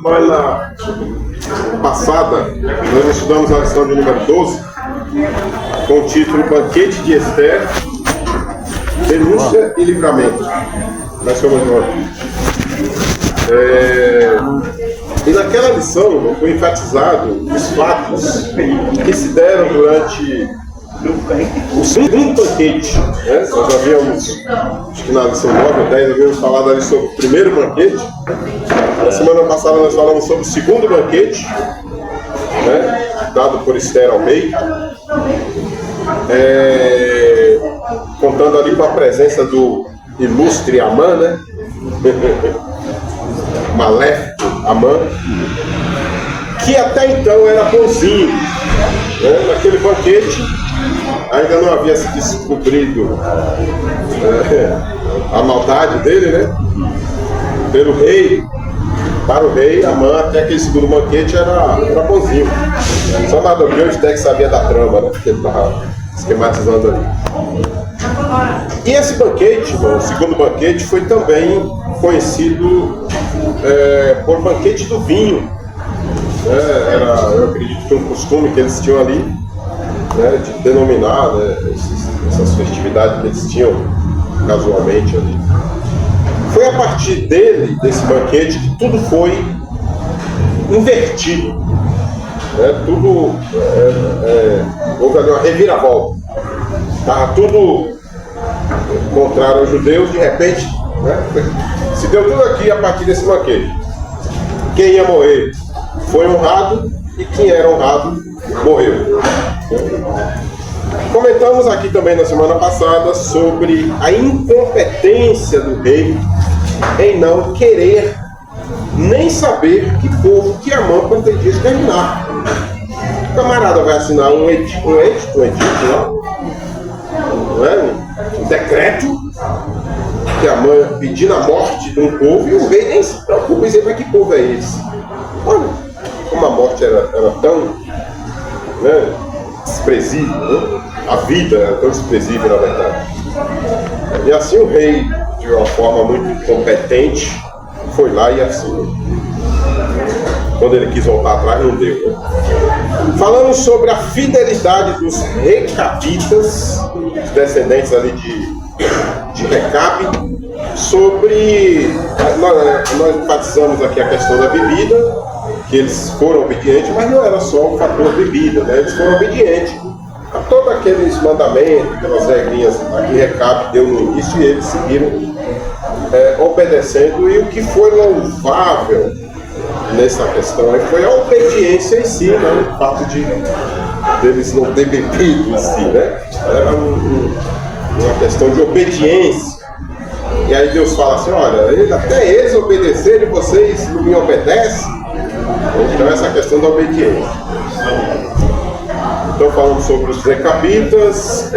semana passada, nós estudamos a lição de número 12, com o título Banquete de Esther, Denúncia e Livramento. Nós somos nós. E naquela lição foi enfatizado os fatos que se deram durante o segundo banquete, né? Nós havíamos, acho que na lição 9 ou 10, havíamos falado ali sobre o primeiro banquete. Na semana passada nós falamos sobre o segundo banquete, né? Dado por Esther ao rei, contando ali com a presença do ilustre Amã, né? Maléfico Amã, que até então era bonzinho, né? Naquele banquete ainda não havia se descobrido a maldade dele, né? Pelo rei, para o rei, Amã, até aquele segundo banquete era bonzinho. Só Mardoqueu que sabia da trama, né? Porque ele estava esquematizando ali. E esse banquete, o segundo banquete, foi também conhecido por banquete do vinho. Eu acredito que um costume que eles tinham ali, né, de denominar, né, essas festividades que eles tinham casualmente ali. Foi a partir desse banquete, que tudo foi invertido. Né, houve ali uma reviravolta. Estava tudo contrário aos judeus, de repente, né, se deu tudo aqui a partir desse banquete. Quem ia morrer foi honrado e quem era honrado morreu. Comentamos aqui também na semana passada sobre a incompetência do rei em não querer nem saber que povo que Amã pretendia exterminar. O camarada vai assinar um edito, um decreto que Amã pedindo a morte de um povo, e o rei nem se preocupa em dizer para que povo é esse. Olha, como a morte era tão, né, desprezível, né? A vida era tão desprezível, na verdade. E assim o rei, de uma forma muito competente, foi lá e assinou. Quando ele quis voltar atrás, não deu, né? Falamos sobre a fidelidade dos recabitas, descendentes ali de Recabe, sobre... Nós enfatizamos aqui a questão da bebida, que eles foram obedientes, mas não era só o fator bebida, né? Eles foram obedientes a todos aqueles mandamentos, aquelas regrinhas que Recabe deu no início, e eles seguiram obedecendo. E o que foi louvável nessa questão aí foi a obediência em si, né? O fato deles não ter bebido em si, né? Era uma questão de obediência. E aí Deus fala assim: olha, até eles obedeceram e vocês não me obedecem. Então essa questão da obediência. Então falando sobre os recabitas,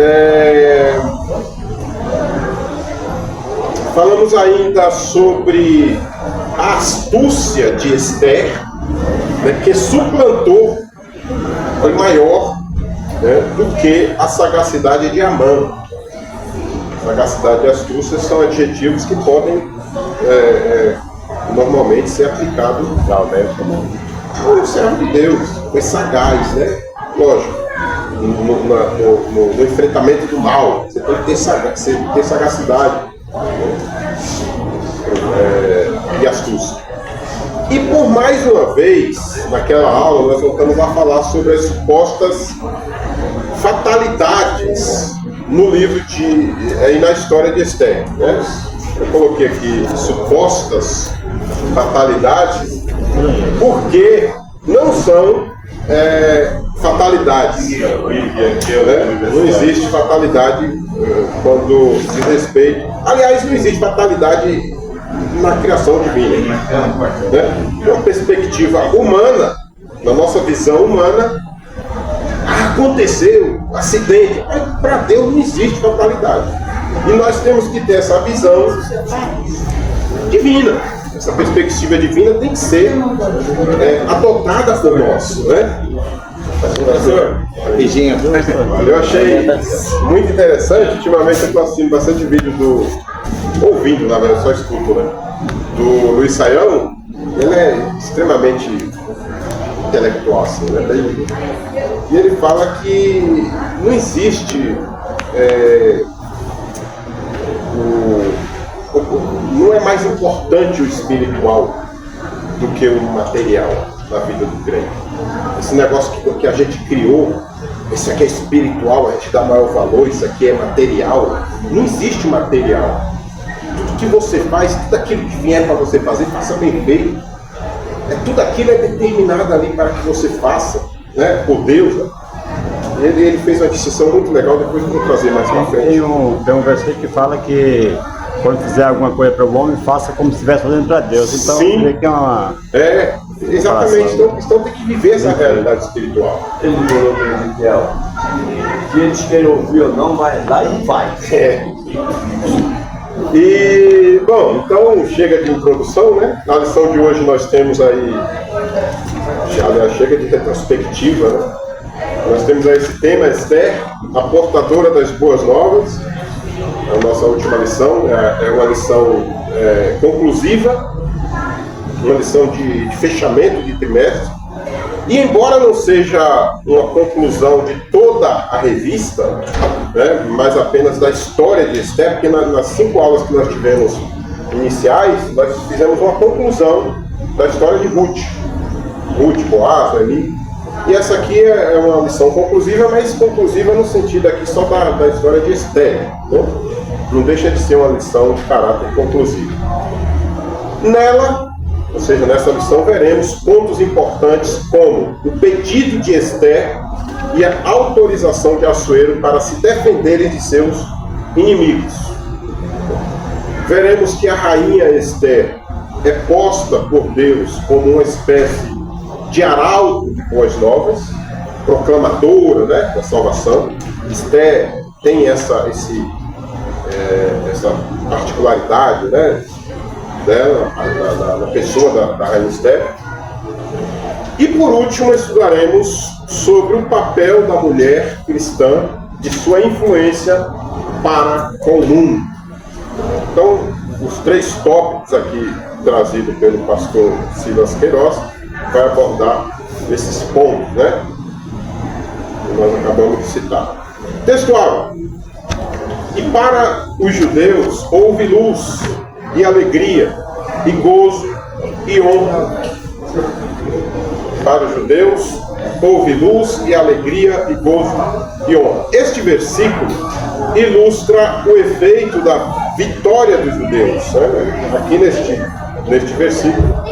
falamos ainda sobre a astúcia de Esther, né, que suplantou, foi maior, né, do que a sagacidade de Amã. Sagacidade e astúcia são adjetivos que podem normalmente ser aplicados ao servo de Deus. Foi sagaz, né? Lógico, no enfrentamento do mal, você tem que ter sagacidade, e astúcia. E por mais uma vez, naquela aula, nós voltamos a falar sobre as supostas fatalidades no livro e na história de Esther, né? Eu coloquei aqui supostas fatalidades, porque não são fatalidades, né? Não existe fatalidade quando diz respeito. Aliás, não existe fatalidade na criação divina, né? Uma perspectiva humana, na nossa visão humana, aconteceu, acidente. Para Deus não existe fatalidade. E nós temos que ter essa visão divina. Essa perspectiva divina tem que ser adotada por nós, né? Eu achei muito interessante. Ultimamente eu estou assistindo bastante vídeo ouvindo, na verdade, só escuto, né? Do Luiz Saião. ele é extremamente intelectual, assim, né? E ele fala que não existe não é mais importante o espiritual do que o material na vida do crente. Esse negócio que a gente criou, isso aqui é espiritual, a gente dá maior valor, isso aqui é material. Não existe material. Tudo que você faz, tudo aquilo que vier para você fazer, faça bem feito. Tudo aquilo é determinado ali para que você faça, né, por Deus. Né? Ele fez uma distinção muito legal, depois eu vou trazer mais para frente. Tem um versículo que fala que quando fizer alguma coisa para o homem, faça como se estivesse fazendo para Deus. Então, sim, que é uma... exatamente. Então tem que viver essa realidade espiritual. Ele falou para Ezequiel, se eles querem ouvir ou não, vai lá e faz. E, bom, então chega de introdução, né? Na lição de hoje nós temos aí, aliás, chega de retrospectiva, né? Nós temos aí esse tema, Esther, a portadora das boas novas. A nossa última lição é uma lição conclusiva, uma lição de fechamento de trimestre. E embora não seja uma conclusão de toda a revista, né, mas apenas da história de Esther, porque nas 5 aulas que nós tivemos iniciais, nós fizemos uma conclusão da história de Ruth, Boaz, Noemi. E essa aqui é uma lição conclusiva, mas conclusiva no sentido aqui só da história de Esther. Né? Não deixa de ser uma lição de caráter conclusivo. Nela, ou seja, nessa lição veremos pontos importantes como o pedido de Esther e a autorização de Assuero para se defenderem de seus inimigos. Veremos que a rainha Esther é posta por Deus como uma espécie de arauto de boas novas, proclamadora, né, da salvação. Esther tem essa particularidade, né, dela, da pessoa da rainha Esther. E por último estudaremos sobre o papel da mulher cristã, de sua influência para com o mundo. Então, os 3 tópicos aqui trazidos pelo pastor Silas Queiroz vai abordar esses pontos, né, que nós acabamos de citar. Textual: e para os judeus houve luz e alegria, e gozo e honra. Para os judeus houve luz e alegria, e gozo e honra. Este versículo ilustra o efeito da vitória dos judeus. Né? Aqui neste versículo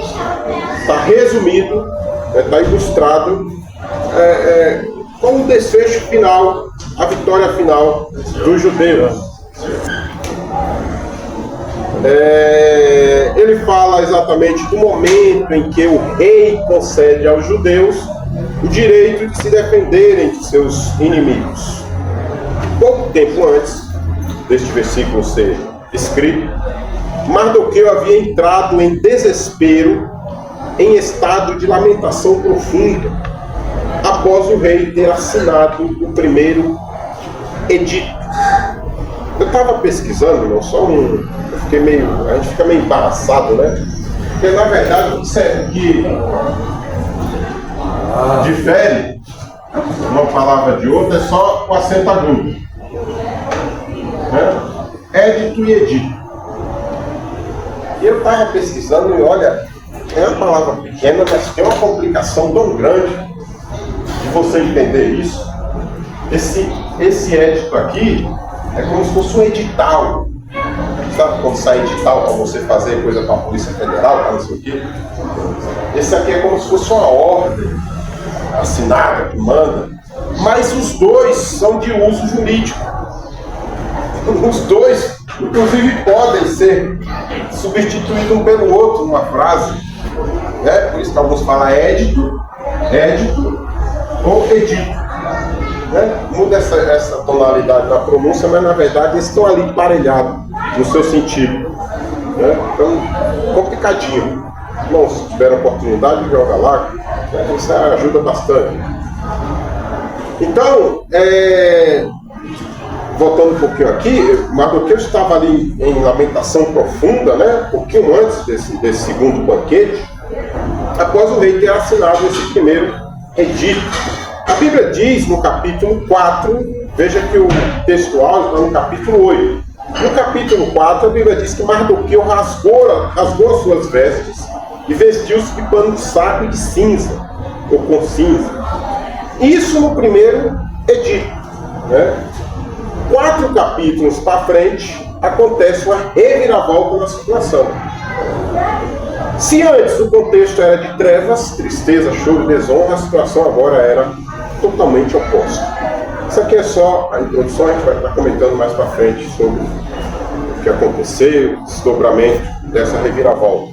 está resumido, está ilustrado com o desfecho final, a vitória final dos judeus. Ele fala exatamente do momento em que o rei concede aos judeus o direito de se defenderem de seus inimigos. Pouco tempo antes deste versículo ser escrito, Mardoqueu havia entrado em desespero, em estado de lamentação profunda, após o rei ter assinado o primeiro edito. Eu estava pesquisando, irmão, a gente fica meio embaraçado, né? Porque na verdade isso é que difere uma palavra de outra, é só o acento agudo, né? Édito e edito. E eu estava pesquisando e olha, é uma palavra pequena, mas tem uma complicação tão grande de você entender isso. Esse édito aqui é como se fosse um edital. Sabe quando sai edital para você fazer coisa para a Polícia Federal, para não sei o quê? Esse aqui é como se fosse uma ordem assinada, que manda. Mas os dois são de uso jurídico. Os dois, inclusive, podem ser substituídos um pelo outro numa frase. Né? Por isso que alguns falam édito ou edito. Né? Muda essa tonalidade da pronúncia, mas na verdade eles estão ali emparelhados no seu sentido. Né? Então, complicadinho. Não, se tiver oportunidade, joga lá, né? Isso ajuda bastante. Então, voltando um pouquinho aqui, Mardoqueu estava ali em lamentação profunda, né? Um pouquinho antes desse segundo banquete. após o rei ter assinado esse primeiro edito. A Bíblia diz no capítulo 4, veja que o textual está no capítulo 8. No capítulo 4, a Bíblia diz que Mardoqueu rasgou as suas vestes e vestiu-se de pano de saco e de cinza, ou com cinza. Isso no primeiro edito, né? 4 capítulos para frente, acontece uma reviravolta na situação. Se antes o contexto era de trevas, tristeza, choro, desonra, a situação agora era totalmente oposta. Isso aqui é só a introdução, a gente vai estar comentando mais para frente sobre o que aconteceu, o desdobramento dessa reviravolta.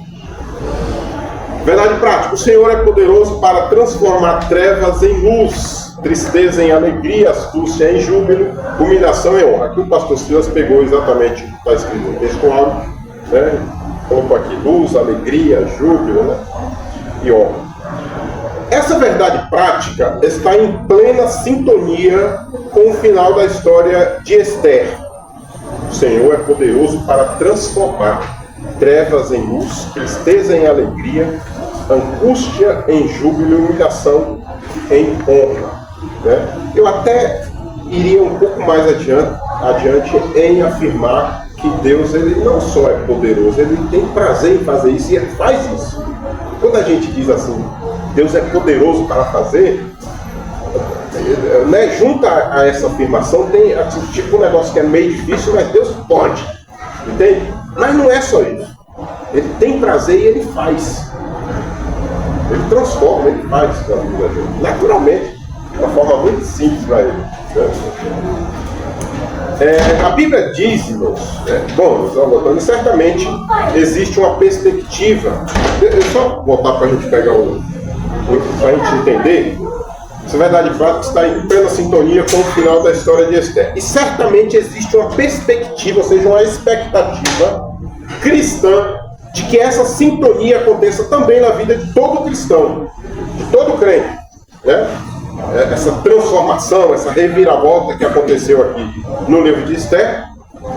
Verdade prática: o Senhor é poderoso para transformar trevas em luz, tristeza em alegria, astúcia em júbilo, humilhação em honra. Aqui o pastor Silas pegou exatamente o que está escrito no textual, né? Colocou aqui luz, alegria, júbilo, né? E honra. Essa verdade prática está em plena sintonia com o final da história de Esther. O Senhor é poderoso para transformar trevas em luz, tristeza em alegria, angústia em júbilo e humilhação em honra. Né? Eu até iria um pouco mais adiante em afirmar que Deus, ele não só é poderoso, ele tem prazer em fazer isso e ele faz isso. Quando a gente diz assim, Deus é poderoso para fazer, né, junto a essa afirmação tem tipo um negócio que é meio difícil, mas Deus pode, entende? Mas não é só isso. Ele tem prazer e ele faz. Ele transforma, ele faz na vida da gente, naturalmente, de uma forma muito simples para ele. Né? A Bíblia diz-nos, certamente existe uma perspectiva. Deixa eu só voltar para a gente pegar para a gente entender. Essa verdade prática está em plena sintonia com o final da história de Esther. E certamente existe uma perspectiva, ou seja, uma expectativa cristã de que essa sintonia aconteça também na vida de todo cristão, de todo crente, né? Essa transformação, essa reviravolta que aconteceu aqui no livro de Esther,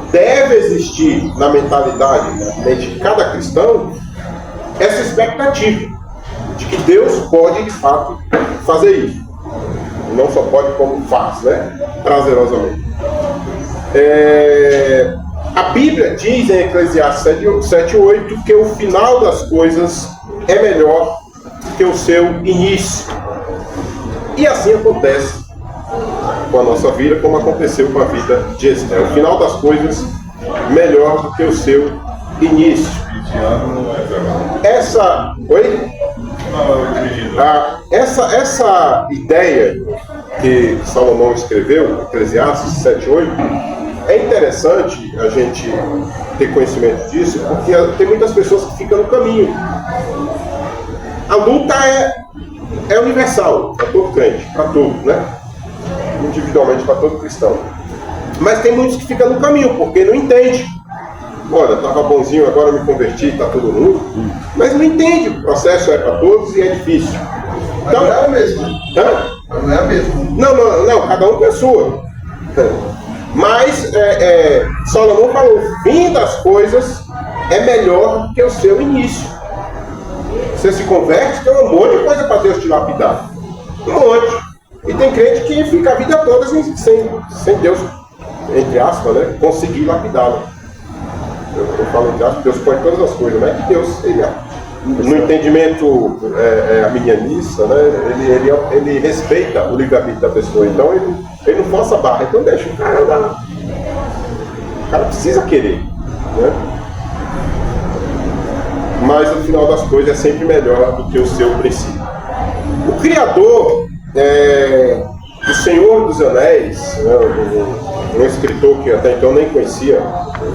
deve existir na mentalidade de cada cristão essa expectativa de que Deus pode de fato fazer isso. Não só pode, como faz, né? Prazerosamente. A Bíblia diz em Eclesiastes 7:8 que o final das coisas é melhor que o seu início. E assim acontece com a nossa vida, como aconteceu com a vida de Esther. O final das coisas melhor do que o seu início. Essa ideia que Salomão escreveu, Eclesiastes 7:8, é interessante a gente ter conhecimento disso, porque tem muitas pessoas que ficam no caminho. A luta é universal para todo crente, para todos, né? Individualmente para todo cristão. Mas tem muitos que ficam no caminho, porque não entende. Olha, estava bonzinho, agora me converti, está todo mundo. Mas não entende, o processo é para todos e é difícil. Então, não é a mesma. Não é a mesma. Não, cada um tem a sua. Mas Salomão falou, o fim das coisas é melhor do que o seu início. Você se converte, tem um monte de coisa para Deus te lapidar. Um monte. E tem crente que fica a vida toda sem Deus, entre aspas, né, conseguir lapidá-lo. Eu falo entre aspas, Deus põe todas as coisas, né? Que Deus, no entendimento arminianista, né, ele respeita o livre-arbítrio da pessoa. Então ele não força a barra, então deixa o cara andar. O cara precisa querer, né? Mas no final das coisas é sempre melhor do que o seu princípio. O Criador do Senhor dos Anéis, né, um escritor que até então nem conhecia,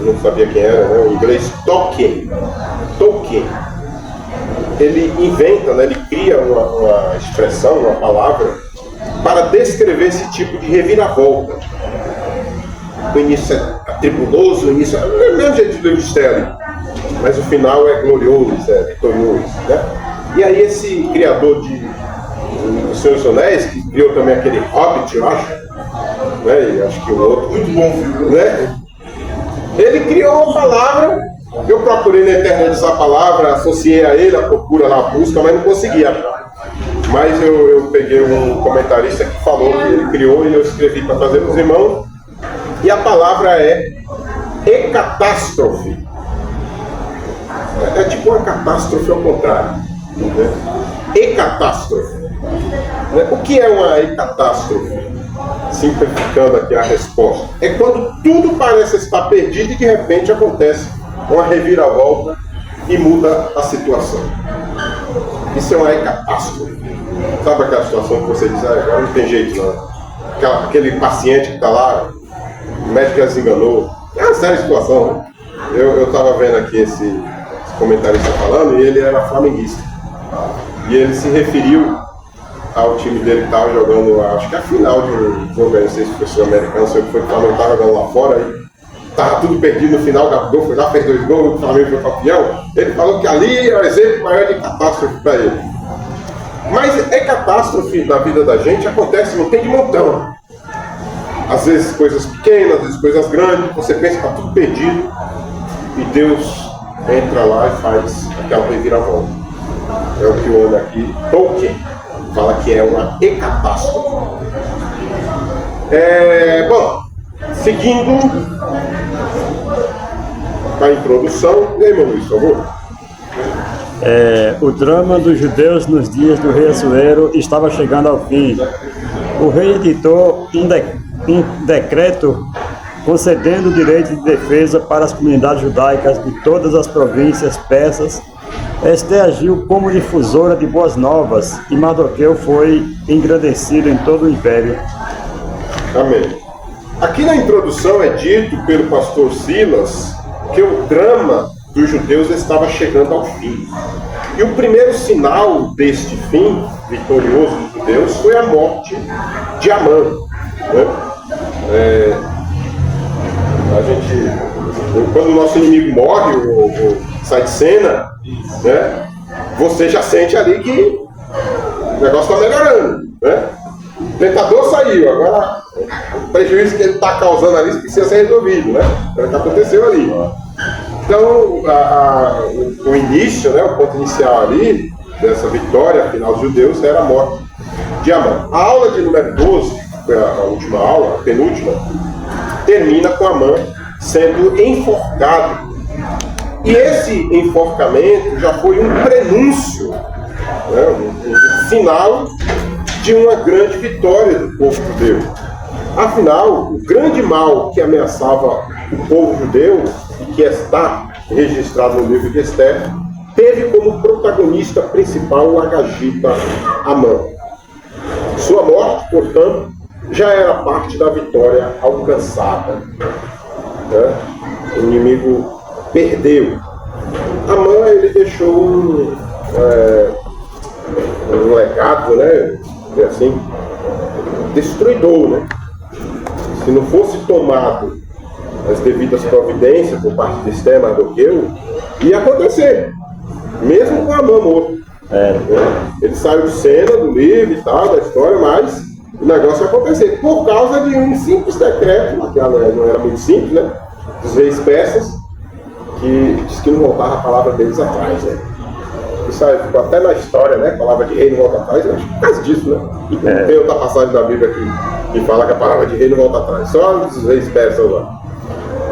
não sabia quem era, né, o inglês Tolkien, ele inventa, né, ele cria uma expressão, uma palavra, para descrever esse tipo de reviravolta. O início é tribuloso, o início é o mesmo jeito de livro de Esther, mas o final é glorioso, é vitorioso, né? E aí esse criador do Senhor dos Anéis, que criou também aquele Hobbit, eu acho, né? E acho que o outro, muito bom filme, né? Ele criou uma palavra Eu procurei na internet essa palavra, associei a ele, a procura lá, a busca, mas não consegui achar. Mas eu peguei um comentarista que falou que ele criou e eu escrevi para trazer para os irmãos. E a palavra é hecatástrofe. É tipo uma catástrofe ao contrário. Né? Hecatástrofe. O que é uma hecatástrofe? Simplificando aqui a resposta. É quando tudo parece estar perdido e de repente acontece uma reviravolta e muda a situação. Isso é uma hecatástrofe. Sabe aquela situação que você diz, agora não tem jeito não. Aquele paciente que está lá, o médico já se enganou. É uma séria situação. Né? Eu estava vendo aqui esse comentarista falando e ele era flamenguista. E ele se referiu ao time dele que estava jogando, acho que a final de um jogo, não sei se foi sul-americano, sei que foi que o Flamengo estava jogando lá fora e estava tudo perdido no final, Gabigol foi lá, fez 2 gols, o Flamengo foi campeão. Ele falou que ali é o exemplo maior de catástrofe para ele. Mas é catástrofe na vida da gente, acontece, não tem de montão. Às vezes coisas pequenas, às vezes coisas grandes, você pensa que está tudo perdido e Deus entra lá e faz aquela reviravolta. É o que o homem aqui, Tolkien, fala que é uma hecatástrofe. Bom, seguindo a introdução, e aí, meu Luiz, por favor? O drama dos judeus nos dias do rei Assuero estava chegando ao fim. O rei editou um decreto concedendo o direito de defesa para as comunidades judaicas de todas as províncias persas. Esther agiu como difusora de boas novas e Mardoqueu foi engrandecido em todo o império. Amém. Aqui na introdução é dito pelo pastor Silas que o drama dos judeus estava chegando ao fim. E o primeiro sinal deste fim vitorioso dos judeus foi a morte de Amã. Né? Quando o nosso inimigo morre, ou sai de cena, né? Você já sente ali que o negócio está melhorando. Né? O tentador saiu, agora o prejuízo que ele está causando ali precisa ser resolvido. Né? É o que aconteceu ali. Então, o início, né, o ponto inicial ali, dessa vitória final dos judeus, era a morte de Amã. A aula de número 12, que foi a última aula, a penúltima, termina com Amã sendo enforcado. E esse enforcamento já foi um prenúncio, né, um sinal de uma grande vitória do povo judeu. Afinal, o grande mal que ameaçava o povo judeu, que está registrado no livro de Esther, teve como protagonista principal o agagita Amã. Sua morte, portanto, já era parte da vitória alcançada. Né? O inimigo perdeu. Amã, ele deixou um legado, né? Assim, destruidor, né? Se não fosse tomado as devidas providências por parte de Esther, Mardoqueu, ia acontecer, mesmo com Amã morto. Ele saiu de cena do livro e tal, da história, mas o negócio ia acontecer por causa de um simples decreto, que não era muito simples, né? Dos reis persas, que diz que não voltava a palavra deles atrás, né? Isso aí ficou até na história, né? A palavra de rei não volta atrás, eu acho que por causa disso, né? Não tem outra passagem da Bíblia que fala que a palavra de rei não volta atrás, só os reis persas lá.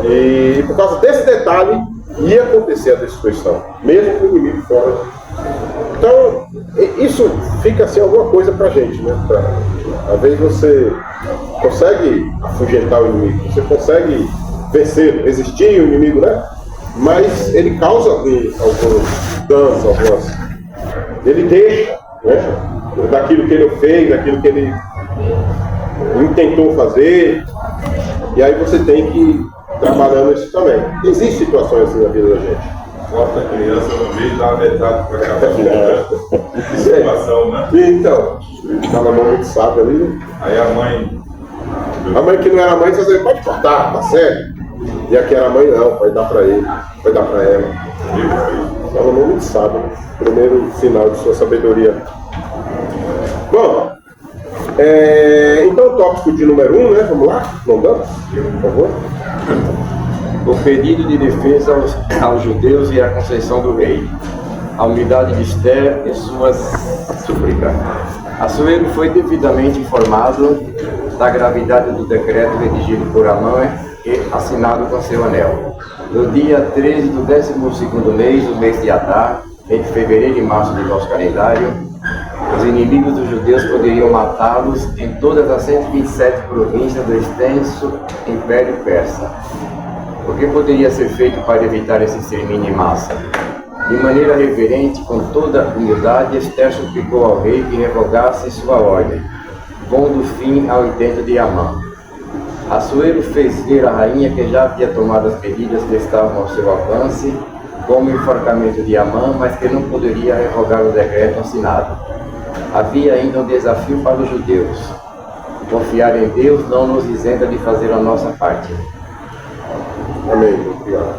E por causa desse detalhe, ia acontecer a destruição, mesmo com o inimigo fora. Então, isso fica assim alguma coisa pra gente, né? Às vezes você consegue afugentar o inimigo, você consegue vencer, resistir o inimigo, né? Mas ele causa alguns danos, ele deixa, né? Daquilo que ele fez, daquilo que ele intentou fazer, e aí você tem que ir trabalhando isso também. Existem situações assim na vida da gente. Bota a criança no meio e dá uma metade para cada um. Que situação, né? Então, estava muito sábio ali, né? Aí a mãe que não era mãe, você pode cortar, tá certo? E aqui era mãe, não, pode dar para ele, pode dar para ela. Salomão muito sábio, né? Primeiro sinal de sua sabedoria. Bom, então o tópico de número 1, né? Vamos lá? Não dá? Por favor. o pedido de defesa aos judeus e a concessão do rei, a humildade de Esther e suas súplicas. Assuero foi devidamente informado da gravidade do decreto redigido por Amã e assinado com seu anel. No dia 13 do 12º mês, o mês de Adar, entre fevereiro e março do nosso calendário, os inimigos dos judeus poderiam matá-los em todas as 127 províncias do extenso Império Persa. O que poderia ser feito para evitar esse extermínio em massa? De maneira reverente, com toda humildade, Esther suplicou ao rei que revogasse sua ordem, pondo fim ao intento de Amã. Assuero fez ver à rainha que já havia tomado as medidas que estavam ao seu alcance, como o enforcamento de Amã, mas que não poderia revogar o decreto assinado. Havia ainda um desafio para os judeus. Confiar em Deus não nos isenta de fazer a nossa parte. Amém. Obrigado.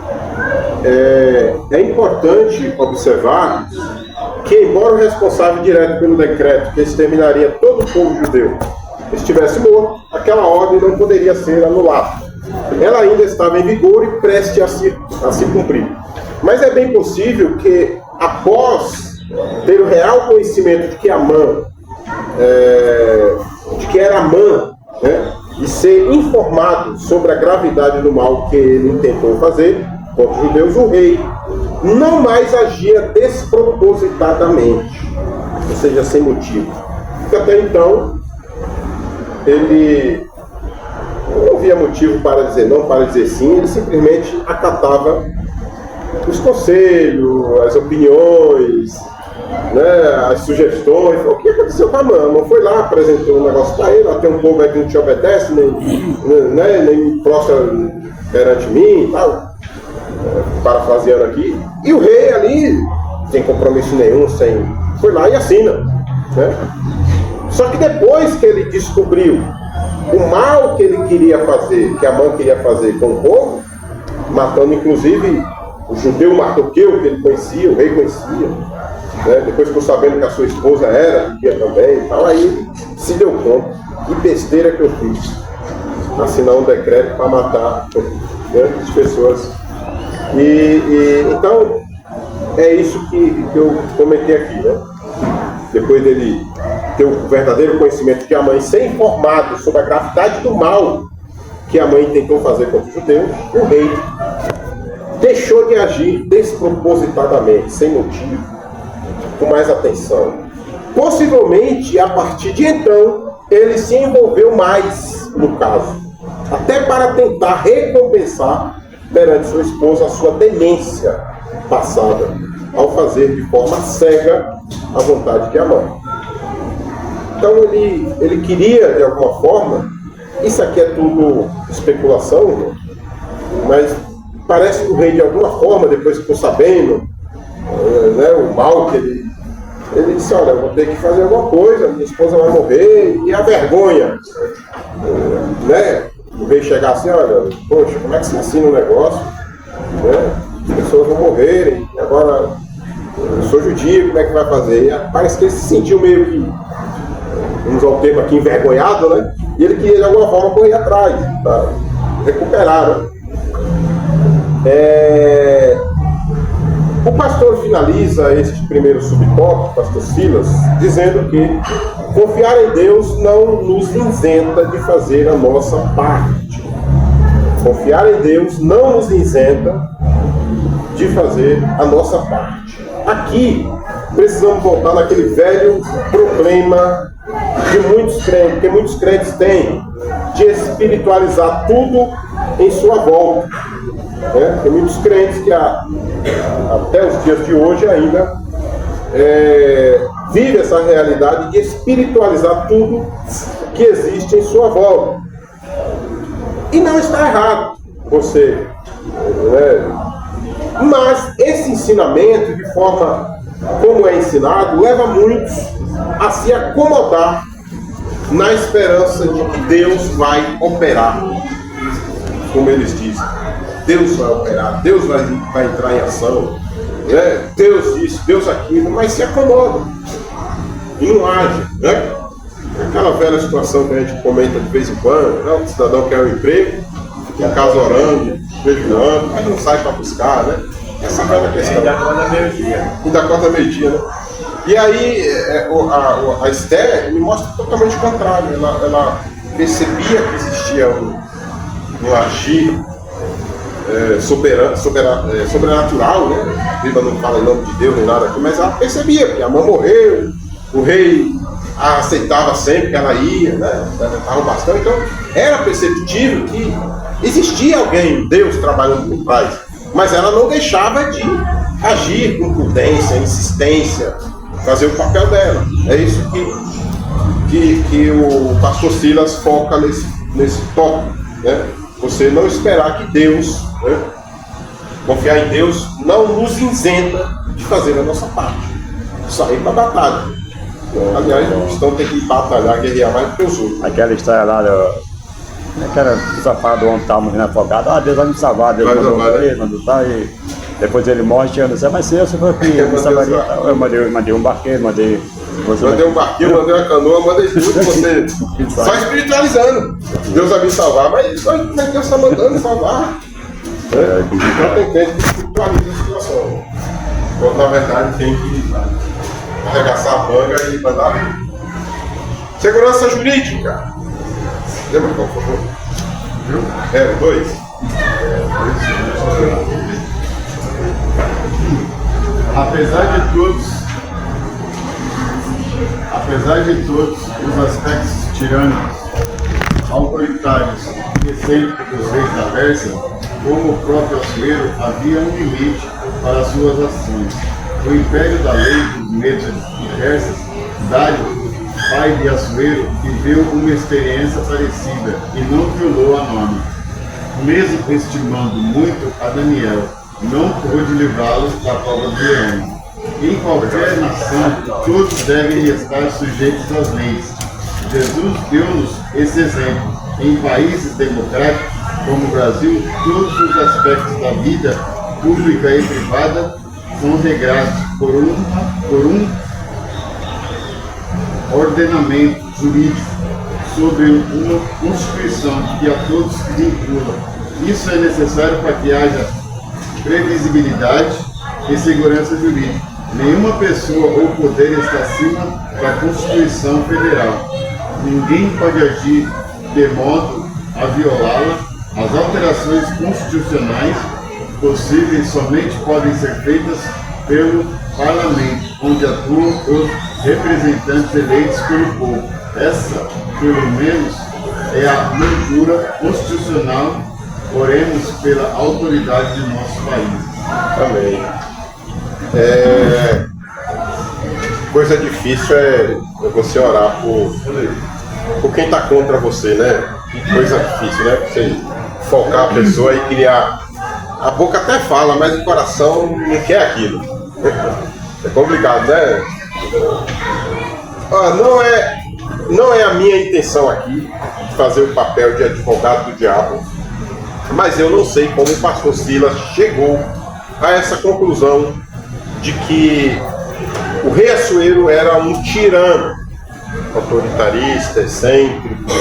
É importante observar que, embora o responsável direto pelo decreto que exterminaria todo o povo judeu estivesse morto, aquela ordem não poderia ser anulada. Ela ainda estava em vigor e prestes a se cumprir. Mas é bem possível que, após ter o real conhecimento de que Amã, de que era Amã, né, e ser informado sobre a gravidade do mal que ele intentou fazer contra os judeus, o rei não mais agia despropositadamente, ou seja, sem motivo. Porque até então, ele não via motivo para dizer não, para dizer sim, ele simplesmente acatava os conselhos, as opiniões, né, as sugestões. O que aconteceu com a Amã? Foi lá, apresentou um negócio para ele, tem um povo aí que não te obedece, nem me prostra perante mim e tal, parafraseando aqui. E o rei ali, sem compromisso nenhum, foi lá e assina, né? Só que depois que ele descobriu o mal que ele queria fazer, que Amã queria fazer com o povo, matando inclusive o judeu Mardoqueu, que ele conhecia, o rei conhecia, né? Depois ficou sabendo que a sua esposa era judia também e tal, aí ele se deu conta, que besteira que eu fiz, assinar um decreto para matar, né, as pessoas. Então, é isso que eu comentei aqui, né? Depois dele ter o verdadeiro conhecimento de Amã, ser informado sobre a gravidade do mal que Amã tentou fazer contra os judeus, o rei deixou de agir despropositadamente, sem motivo, com mais atenção. Possivelmente, a partir de então, ele se envolveu mais no caso, até para tentar recompensar perante sua esposa a sua demência passada, ao fazer de forma cega a vontade de Amã. Então ele queria, de alguma forma, isso aqui é tudo especulação, mas parece que o rei, de alguma forma, depois que ficou sabendo, né, o mal que ele disse, olha, eu vou ter que fazer alguma coisa, minha esposa vai morrer, e a vergonha, né? O rei chegar assim, olha, poxa, como é que se assina um negócio, né? As pessoas vão morrerem, agora eu sou judio, como é que vai fazer? E parece que ele se sentiu meio que, vamos usar o termo aqui, envergonhado, né? E ele queria de alguma forma correr atrás, tá? Recuperar, né? O pastor finaliza este primeiro subtópico, pastor Silas, dizendo que confiar em Deus não nos isenta de fazer a nossa parte. Confiar em Deus não nos isenta de fazer a nossa parte. Aqui, precisamos voltar naquele velho problema de muitos crentes, que muitos crentes têm, de espiritualizar tudo em sua volta. Tem muitos crentes que até os dias de hoje ainda vivem essa realidade de espiritualizar tudo que existe em sua volta. E não está errado você, mas esse ensinamento, de forma como é ensinado, leva muitos a se acomodar na esperança de que Deus vai operar, como eles dizem. Deus vai operar, Deus vai entrar em ação, né? Deus isso, Deus aquilo, mas se acomoda e não age, né? Aquela velha situação que a gente comenta de vez em quando, né? O cidadão quer um emprego, fica em casa orando, jejuando, mas não sai para buscar, né? Essa é a questão. Ainda acorda meio-dia. Ainda acorda meio-dia, né? E aí a Esther me mostra totalmente o contrário. Ela percebia que existia um agir sobrenatural, né? A Bíblia não fala em nome de Deus nem nada aqui, mas ela percebia que a mãe morreu, o rei a aceitava sempre que ela ia, né? Estava bastante, então era perceptível que existia alguém, Deus trabalhando por trás, mas ela não deixava de agir com prudência, insistência, fazer o papel dela. É isso que o pastor Silas foca nesse tópico, né? Você não esperar que Deus, né? Confiar em Deus não nos isenta de fazer a nossa parte, sair para a batalha. Aliás, o cristão tem que batalhar, guerrear mais do que os outros. Aquela história lá aquela safada do homem que estava morrendo afogado, Deus vai me salvar, Deus mandou tal, e depois ele morre, chega no céu, mas se eu for aqui, eu salvaria. Eu mandei um barqueiro, mandei um barquinho, mandei uma canoa, mandei tudo, você só espiritualizando. Deus vai me salvar, mas Deus está mandando salvar. Então tem crente que espiritualiza a situação. Quando na verdade tem que arregaçar a manga e mandar vir. Segurança jurídica. Lembra qual por favor? Viu? 2. Apesar de todos os aspectos tirânicos, autoritários e excêntricos dos reis da Pérsia, como o próprio Assuero, havia um limite para as suas ações. O império da lei dos medos e persas, Dário, pai de Assuero, viveu uma experiência parecida e não violou a norma. Mesmo estimando muito a Daniel, não pôde livrá-lo da cova do leão. Em qualquer nação, todos devem estar sujeitos às leis. Jesus deu-nos esse exemplo. Em países democráticos, como o Brasil, todos os aspectos da vida pública e privada são regrados por um ordenamento jurídico sobre uma Constituição que a todos vincula. Isso é necessário para que haja previsibilidade e segurança jurídica. Nenhuma pessoa ou poder está acima da Constituição Federal. Ninguém pode agir de modo a violá-la. As alterações constitucionais possíveis somente podem ser feitas pelo Parlamento, onde atuam os representantes eleitos pelo povo. Essa, pelo menos, é a leitura constitucional, oremos pela autoridade de nosso país. Amém. Coisa difícil é você orar por quem está contra você, né? Que coisa difícil, né? Você focar a pessoa e criar. A boca até fala, mas o coração não quer aquilo. É complicado, né? Não é a minha intenção aqui de fazer o papel de advogado do diabo, mas eu não sei como o pastor Silas chegou a essa conclusão de que o rei Assuero era um tirano, autoritarista, excêntrico.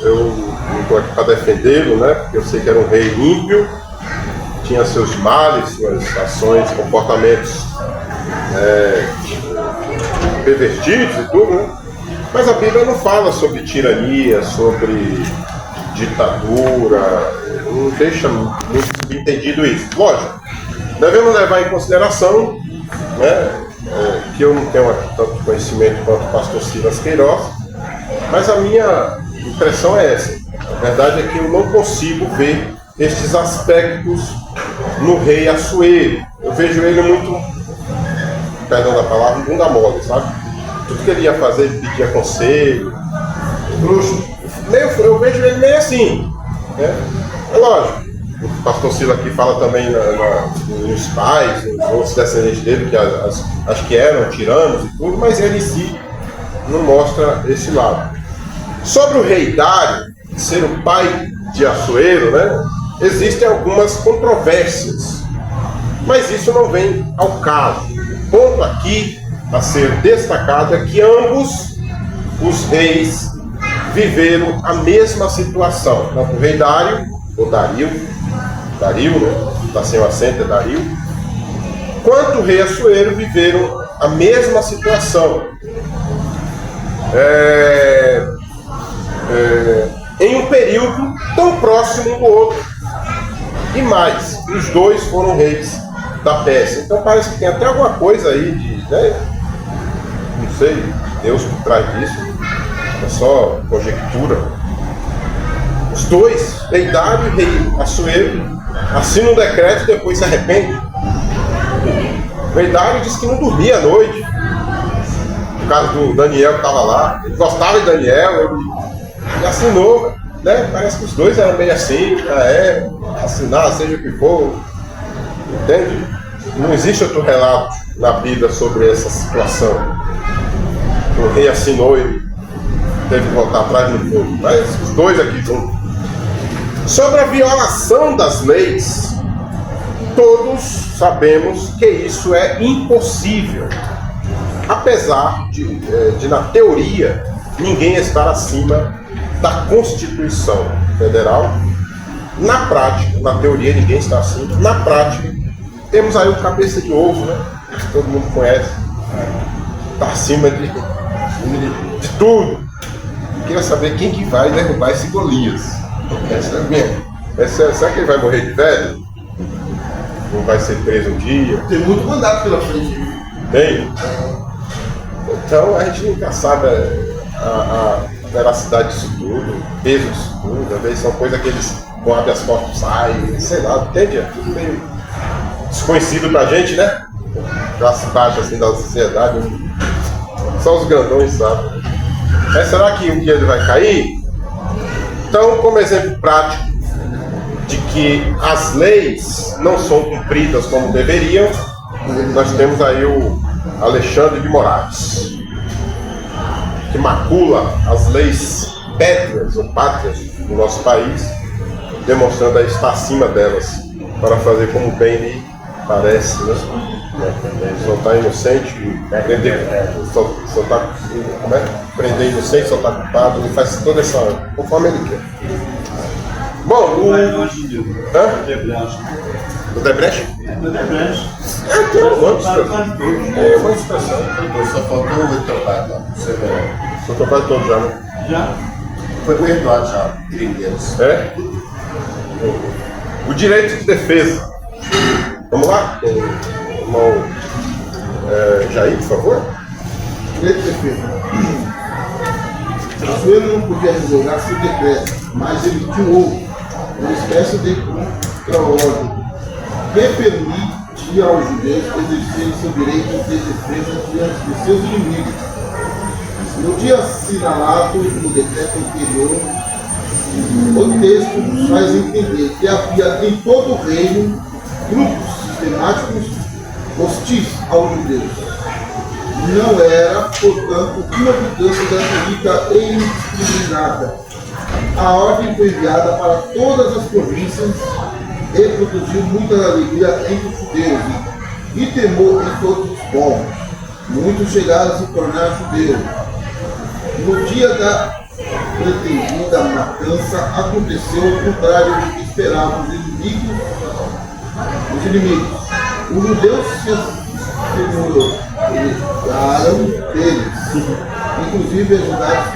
Eu não estou aqui para defendê-lo, né? Porque eu sei que era um rei ímpio, tinha seus males, suas ações, comportamentos pervertidos e tudo, né? Mas a Bíblia não fala sobre tirania, sobre ditadura, não deixa muito subentendido isso. Lógico, devemos levar em consideração, né, que eu não tenho aqui tanto conhecimento quanto o pastor Silas Queiroz, mas a minha impressão é essa. A verdade é que eu não consigo ver estes aspectos no rei Assuero. Eu vejo ele muito, perdão da palavra, bunda mole, sabe? Tudo que ele ia fazer, ele pedia conselho. Eu vejo ele meio assim, né? É lógico, o pastor Silas aqui fala também nos pais, nos outros descendentes dele, que acho que eram tiranos e tudo, mas ele em si não mostra esse lado. Sobre o rei Dário ser o pai de Assuero, né? Existem algumas controvérsias, mas isso não vem ao caso. O ponto aqui a ser destacado é que ambos os reis viveram a mesma situação. Tanto o rei Dário ou Dario, né? Está sem o acento, é Dario, quanto o rei Assuero viveram a mesma situação. Em um período tão próximo um do outro. E mais, os dois foram reis da Pérsia. Então parece que tem até alguma coisa aí de, né? Não sei, Deus por trás disso. É só conjectura. Os dois, rei Dário e rei Assuero, assinam um decreto e depois se arrepende. O rei Dário disse que não dormia à noite. No caso do Daniel que estava lá, ele gostava de Daniel, ele assinou, né? Parece que os dois eram meio assim, assinar, seja o que for, entende? Não existe outro relato na Bíblia sobre essa situação. O rei assinou e teve que voltar atrás no fogo, mas os dois aqui juntos. Sobre a violação das leis, todos sabemos que isso é impossível. Apesar de na teoria, ninguém estar acima da Constituição Federal. Na prática, na teoria, ninguém está acima. Na prática, temos aí o cabeça de ovo, né? Que todo mundo conhece. Está acima de tudo. Eu queria saber quem que vai derrubar esse Golias. Essa é a minha. Será que ele vai morrer de velho? Não vai ser preso um dia? Tem muito mandato pela frente. Tem? Então a gente nunca sabe a veracidade disso tudo, o peso disso tudo. Às vezes são coisas que eles com habeas corpus saem, sei lá, entende? É tudo meio desconhecido pra gente, né? Classe baixa assim da sociedade. Só os grandões sabem. Mas será que um dia ele vai cair? Então, como exemplo prático de que as leis não são cumpridas como deveriam, nós temos aí o Alexandre de Moraes, que macula as leis pétreas ou pátrias do nosso país, demonstrando aí estar acima delas, para fazer como bem lhe parece, né? Soltar inocente, prender inocente, soltar culpado, ele faz toda essa, conforme ele quer. Bom, o Odebrecht? Tem um monte de expressão. Só faltou o Topado. Você vê. O Topado todo já, né? Já. Foi perdoado já, Deus. É? O direito de defesa. Vamos lá? Irmão Jair, por favor. Direito de defesa. Assuero não podia revogar seu decreto, mas ele emitiu uma espécie de contra-ordem que permitia aos judeus exercerem seu direito de defesa diante de seus inimigos. No dia assinalado no decreto anterior, o texto nos faz entender que havia em todo o reino grupos sistemáticos hostis aos judeus. Não era, portanto, uma mudança gratuita e indiscriminada. A ordem foi enviada para todas as províncias e produziu muita alegria entre os judeus e temor em todos os povos. Muitos chegaram a se tornar judeus. No dia da pretendida matança, aconteceu o contrário do que esperavam os inimigos. Os judeus se exterminaram deles, inclusive ajudados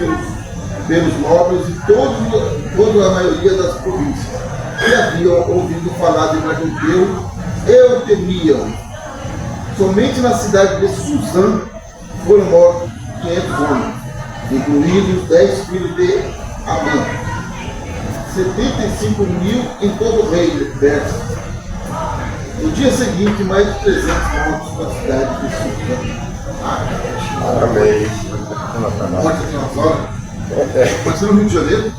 pelos nobres e toda a maioria das províncias, que haviam ouvido falar de Mardoqueu e o temiam. Somente na cidade de Suzã foram mortos 500 homens, incluídos 10 filhos de Amã, 75 mil em todo o reino persa. No dia seguinte, mais de 300 mortos na cidade de Suzã. Amém. Morte aqui na zona. Pode ser no Rio de Janeiro?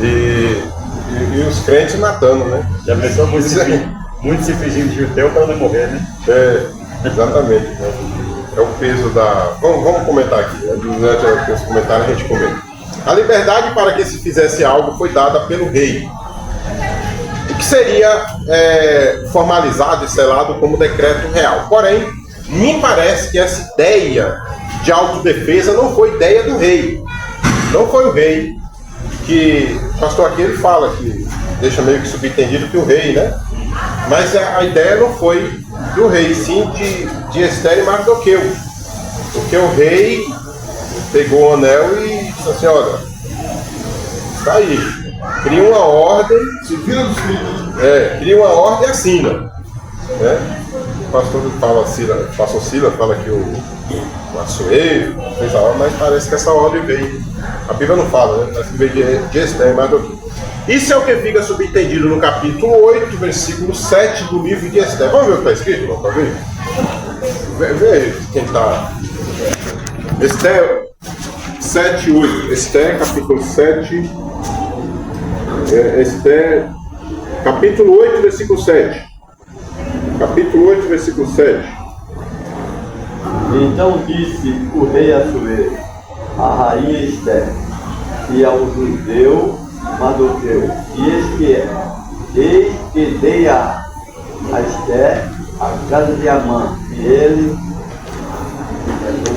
E os crentes matando, né? Já pensou muito se fingindo de judeu para não morrer, né? Exatamente. Né? É o peso da... Vamos comentar aqui. Durante os comentários a gente comenta. A liberdade para que se fizesse algo foi dada pelo rei, o que seria formalizado e selado como decreto real. Porém, me parece que essa ideia de autodefesa não foi ideia do rei. Não foi o rei que o pastor aqui ele fala que deixa meio que subentendido que o rei, né? Mas a ideia não foi do rei, sim de Ester e Mardoqueu. Porque o rei pegou o anel e disse assim, olha, está aí, cria uma ordem, Se vira dos filhos. cria uma ordem e assina. Né? O pastor fala, o pastor Sila fala que o Assuero fez a ordem, mas parece que essa ordem veio. A Bíblia não fala, né? Parece que veio de Ester e Mardoqueu. Isso é o que fica subentendido no capítulo 8, versículo 7 do livro de Ester. Vamos ver o que está escrito, irmão, para ver? Vê quem está. Ester 7, 8. Ester, capítulo 7. Ester, capítulo 8, versículo 7. Capítulo 8, versículo 7. Então disse o rei Assuero, a rainha Ester, e ao judeu Mardoqueu, eis que dei a Ester a casa de Amã, e ele,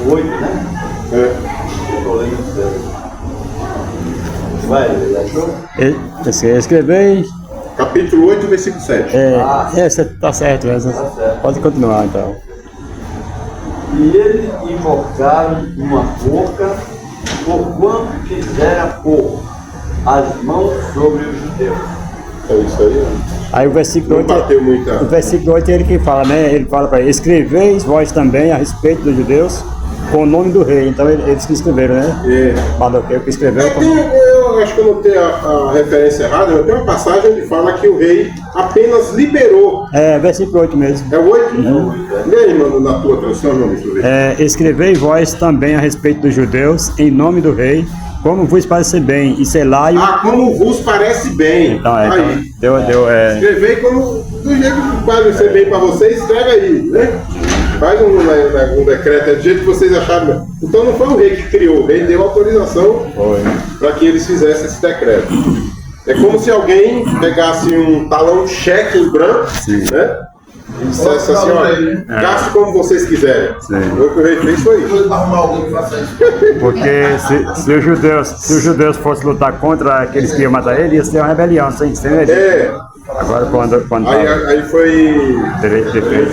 o 8, né? Estou lendo 7. Vai, ele achou? Escrevei. Capítulo 8, versículo 7. Essa tá certo, essa. Tá certo. Pode continuar então. E eles invocaram uma forca, porquanto quisera pôr as mãos sobre os judeus. É isso aí. Aí o versículo Não 8, bateu muita. o versículo 8 é ele que fala, né? Ele fala para ele, escreveis vós também a respeito dos judeus com o nome do rei. Então eles que escreveram, né? Mardoqueu que escreveu. Eu acho que eu não tenho a referência errada, mas tem uma passagem que fala que o rei apenas liberou. É, versículo 8 mesmo. É o 8? Lê aí, mano, na tua tradução, não, deixa eu ver. Escrevei vós também a respeito dos judeus em nome do rei, como vos parecer bem, e selai-o. Como vos parece bem. Então, aí. deu, Escrevei como do jeito que parecer bem para vocês, escreve aí, né? Faz um decreto, do jeito que vocês acharam. Então não foi o rei que criou, o rei deu autorização para que eles fizessem esse decreto. É como se alguém pegasse um talão de cheque em branco, né? E dissesse assim, olha, gaste como vocês quiserem. O que o rei fez foi isso. Arrumar alguém que faça isso. porque se os judeus fossem lutar contra aqueles que iam matar ele, ia ser uma rebelião, sem Agora quando Aí foi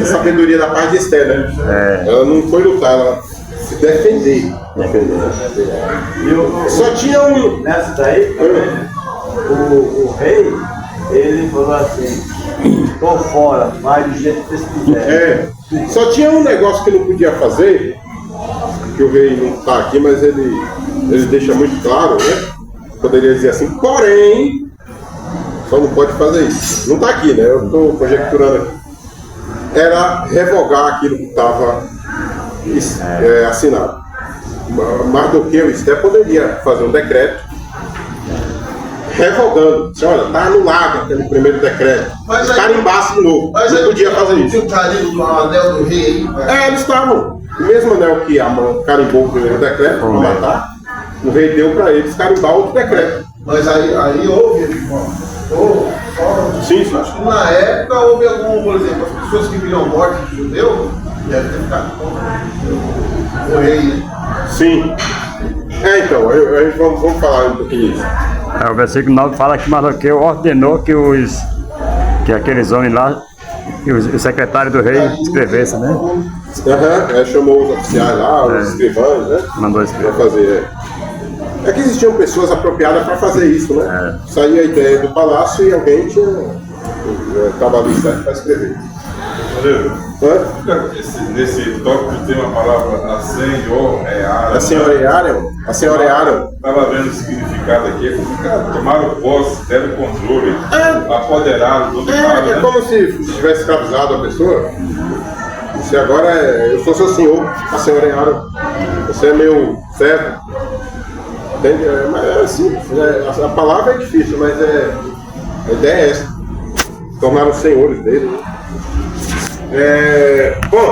a sabedoria da parte de Ester, né? Ela não foi lutar, ela se defender. Só tinha um. Nessa daí, o rei, ele falou assim, tô fora, vai do jeito que vocês quiserem. Só tinha um negócio que não podia fazer, que o rei não está aqui, mas ele deixa muito claro, né? Poderia dizer assim, porém, só não pode fazer isso. Não está aqui, né? Eu estou conjecturando aqui. Era revogar aquilo que estava assinado. Mardoqueu e Ester poderia fazer um decreto revogando. Disse, olha, está anulado aquele primeiro decreto. Mas aí- Carimbasse de novo. Mas não aí podia fazer isso. Tinha o carimbo do anel do rei aí. Eles estavam. O mesmo anel que Amã carimbou o primeiro decreto para matar, o rei deu para eles carimbar outro decreto. Mas aí houve, Sim, sim. acho que na época houve algum, por exemplo, as pessoas que viram morte de judeu devem ter ficado com o rei, né? Sim. Então, vamos falar um pouquinho disso. o versículo 9 fala que Mardoqueu ordenou que aqueles homens lá, que o secretário do rei escrevesse, né? Chamou os oficiais lá, os escrivães, né? Mandou Para escrever. fazer. É que existiam pessoas apropriadas para fazer isso, né? Saía a ideia do palácio e alguém estava ali certo para escrever. Nesse tópico tem uma palavra assenhorearam. A senhora Aaron. Estava vendo o significado aqui, tomaram posse, deram controle, apoderaram do lado, É como se tivesse escravizado a pessoa. Você agora eu sou seu senhor, a senhora Aaron. Você é meu servo. Entende? Mas é assim, a palavra é difícil, mas a ideia é essa. Tornaram senhores dele. Bom,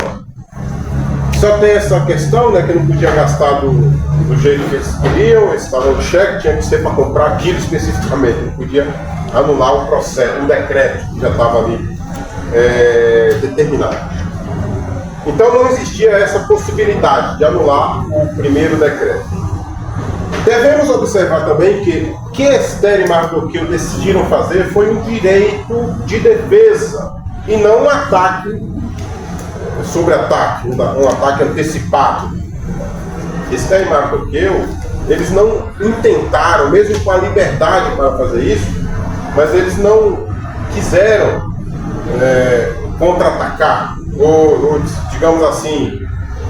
só tem essa questão, né, que não podia gastar do jeito que eles queriam, esse talão de cheque tinha que ser para comprar aquilo especificamente, não podia anular o processo, o decreto que já estava ali determinado. Então não existia essa possibilidade de anular o primeiro decreto. Devemos observar também que o que Esther e Mardoqueu decidiram fazer foi um direito de defesa e não um ataque sobre ataque, um ataque antecipado. Esther e Mardoqueu, eles não intentaram, mesmo com a liberdade para fazer isso, mas eles não quiseram contra-atacar, ou digamos assim,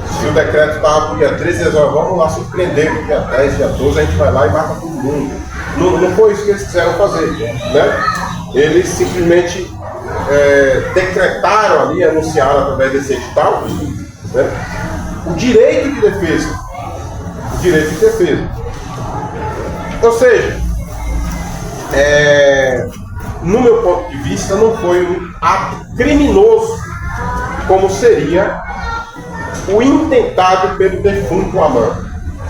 se o decreto estava para o dia 13, eles falaram, vamos lá surpreender, no dia 10, dia 12, a gente vai lá e mata todo mundo. Não foi isso que eles quiseram fazer, né? Eles simplesmente decretaram ali, anunciaram através desse edital, né, o direito de defesa. O direito de defesa. Ou seja, no meu ponto de vista, não foi um ato criminoso como seria o intentado pelo defunto Amã,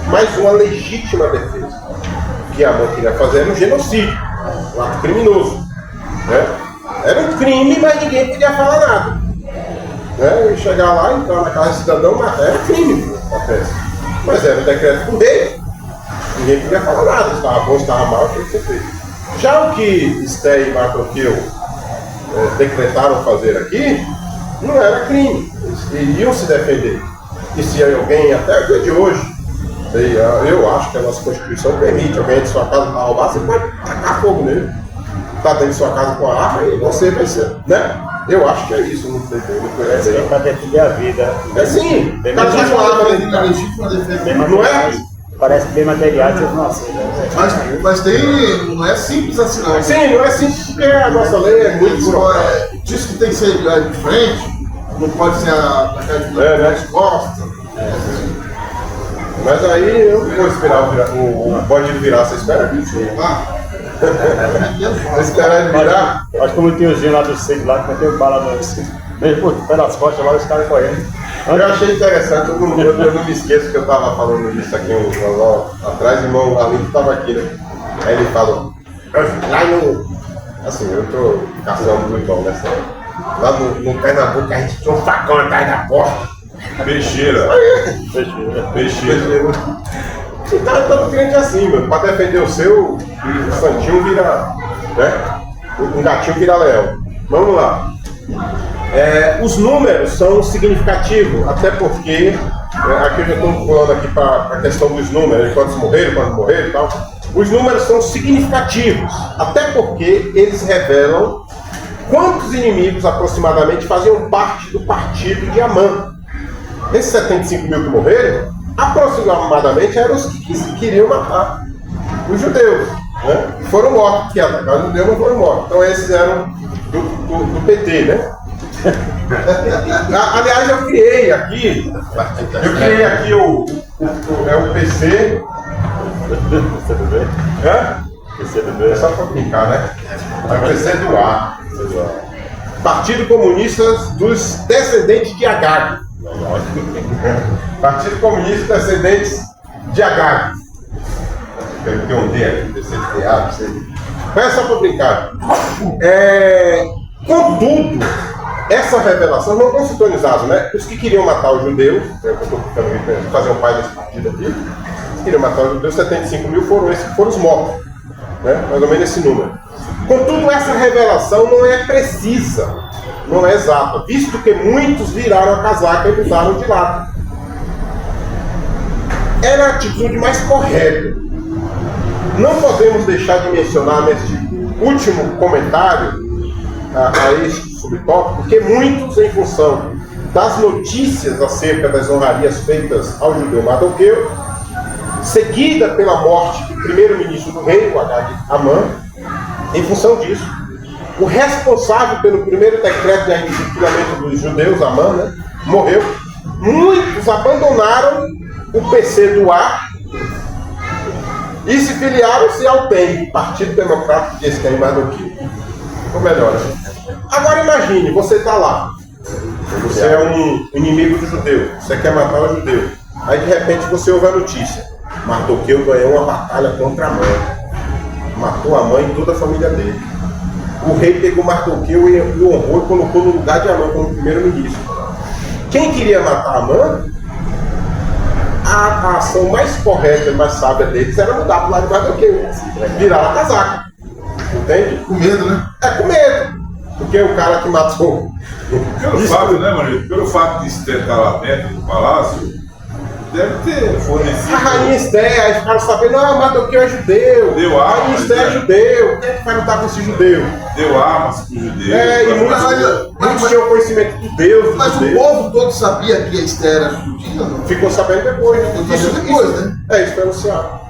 mas uma legítima defesa. O que Amã queria fazer era um genocídio, um ato criminoso, né? Era um crime, mas ninguém podia falar nada, né? E chegar lá, entrar na casa do cidadão, era crime, mas era um decreto do rei, ninguém podia falar nada, se estava bom, se estava mal, tinha que ser feito. Já o que Esther e Mardoqueu decretaram fazer aqui, não era crime, eles iriam se defender. E se alguém, até o dia de hoje, eu acho que a nossa Constituição permite alguém de sua casa para roubar, você pode tacar fogo nele. Está dentro de sua casa com a arma e você vai ser, né? Eu acho que é isso, não sei. É para defender a vida. É sim, Tá com a arma na legítima defesa. Não é? Parece bem material de nossa. Mas tem, não é simples assim não. Sim, não é simples porque a nossa lei é muito burocrática. Diz que tem que ser de frente, não pode ser atacado de costas. Mas aí eu não vou esperar o bandido virar, você espera? Você espera ele virar? Acho que como o tiozinho lá do centro lá que meteu bala mesmo pelas costas lá, os caras correndo. Eu achei interessante, eu não me esqueço que eu estava falando isso aqui um ano atrás, o irmão Arlindo estava aqui, né? Aí ele falou, lá no. Assim, eu estou caçando do irmão, né? Lá no Pernambuco a gente tinha um facão atrás da porta. Peixeira. Então todo crente assim, mano. Para defender o seu, o santinho vira. Né? Um gatinho vira leão. Vamos lá. Os números são significativos, até porque aqui eu já estou falando aqui para a questão dos números, quantos morreram, quando morreram e tal. Os números são significativos, até porque eles revelam quantos inimigos aproximadamente faziam parte do partido de Amã. Esses 75 mil que morreram, aproximadamente eram os que queriam matar os judeus, né? Foram mortos, que atacaram os judeus, mas foram mortos. Então esses eram do PT, né? Aliás, eu criei aqui o PC. PCdoB. É só para brincar, né? É o PC do A. Partido Comunista dos Descendentes de Agag. Partido Comunista Descendentes de Agag. Tem um D aqui, descendente de A, mas é só para brincar. Contudo, essa revelação não estão sintonizados, né? Os que queriam matar os judeus, eu estou tentando fazer um pai desse partido aqui, os que queriam matar os judeus, 75 mil foram os mortos, né? Mais ou menos esse número. Contudo, essa revelação não é precisa, não é exata, visto que muitos viraram a casaca e mudaram de lado. Era a atitude mais correta. Não podemos deixar de mencionar neste último comentário a este subtópico, porque muitos, em função das notícias acerca das honrarias feitas ao judeu Mardoqueu, seguida pela morte do primeiro-ministro do rei, o Agag Amã, em função disso, o responsável pelo primeiro decreto de aniquilamento dos judeus, Amã, né, morreu. Muitos abandonaram o PC do A e se filiaram-se ao PEN, Partido Democrático de Esther e Mardoqueu. Ou melhor, agora imagine, você está lá, você é um inimigo do judeu, você quer matar o judeu, aí de repente você ouve a notícia, Mardoqueu ganhou uma batalha contra a mãe, matou a mãe e toda a família dele. O rei pegou Mardoqueu e o honrou e colocou no lugar de Amã como primeiro-ministro. Quem queria matar Amã? a ação mais correta e mais sábia deles era mudar pro lado de Mardoqueu, virar a casaca. Entende? Com medo, né? É com medo. Porque o cara que matou. Pelo fato, né, Maria? Pelo fato de Esther estar lá dentro do palácio, deve ter fornecido. A rainha Esther, aí ficaram sabendo, não, Mardoqueu é judeu. Deu a armas, rainha Esther é né? judeu. Quem é que vai lutar com esse judeu? Deu armas para os judeus. E muitos tinham conhecimento do Deus. Mas o povo todo sabia que a Esther era judia, não? Ficou sabendo depois, né? Ficou sabendo depois, né? Isso foi anunciado.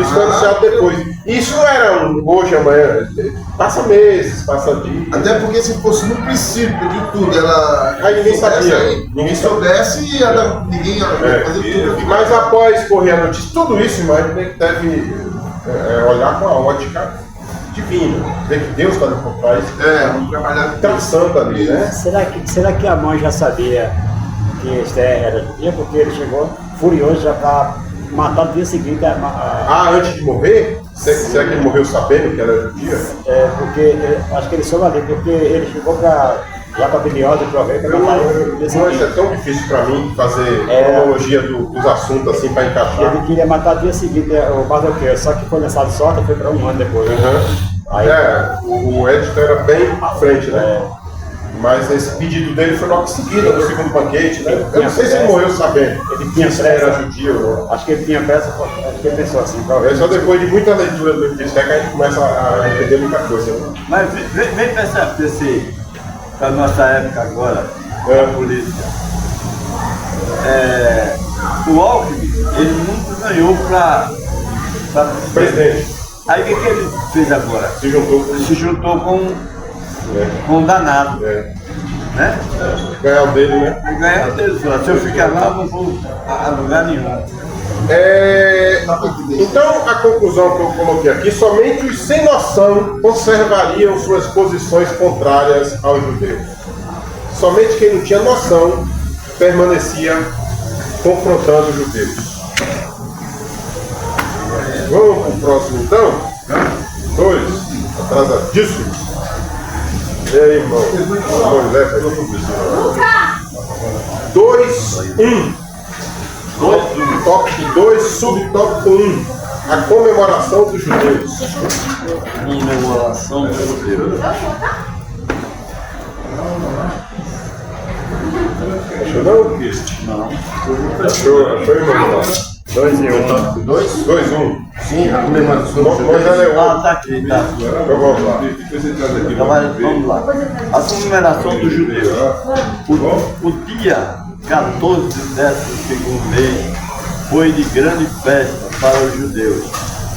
Isso foi anunciado depois. Isso não era hoje, amanhã. Passa meses, passa dias. Até porque se fosse no princípio de tudo, ela. Aí ninguém sabia. Ninguém soubesse, ninguém ia fazer tudo. Mas após correr a notícia, tudo isso, imagina que deve olhar com a ótica divina. Ver que Deus está por trás. Vamos trabalhar Traçando ali, né? Será que a mãe já sabia que Esther era judia? Porque ele chegou furioso já para matar no dia seguinte antes de morrer? Será que ele morreu sabendo que ela era judia? porque acho que ele soube ali, porque ele chegou para Biliose e aproveita para matar ele no dia Isso é seguinte. tão difícil para mim fazer cronologia dos assuntos assim para encaixar. Ele queria matar no dia seguinte o Mardoqueu, só que foi lançado sorte e foi para um ano depois. Aí, o Edson era bem à frente, né? Mas esse pedido dele foi logo em seguida, no segundo banquete, né? Eu não sei se ele morreu sabendo. Ele tinha se era judio ou não. acho que ele tinha pressa, acho que ele pensou assim, É só depois de muita leitura do livro de Esther que a gente começa a entender muita coisa. Né? Mas vem pensar para a nossa época agora, a política. O Alckmin, ele nunca ganhou para Presidente, Aí o que ele fez agora? se juntou com Se juntou com um danado, né? ganhar o dele, né? E ganhou dele. Falou, se eu ficar lá, eu não vou a lugar nenhum. Então, a conclusão que eu coloquei aqui, somente os sem noção conservariam suas posições contrárias aos judeus. Somente quem não tinha noção permanecia confrontando os judeus. Vamos para o próximo então? 2, atrasadíssimos. E aí, irmão? Moisés, 2, 1. Tópico 2, subtópico 1. A comemoração dos judeus. Comemoração dos judeus. Achou não? Não. Achou, irmão? 2 e 1. 2, 1. Sim, a comemoração dos Moisés judeus. é Ah, 1. tá aqui, tá. Então vamos lá. Então, vamos lá. A comemoração dos judeus. O dia 14 do 12º mês foi de grande festa para os judeus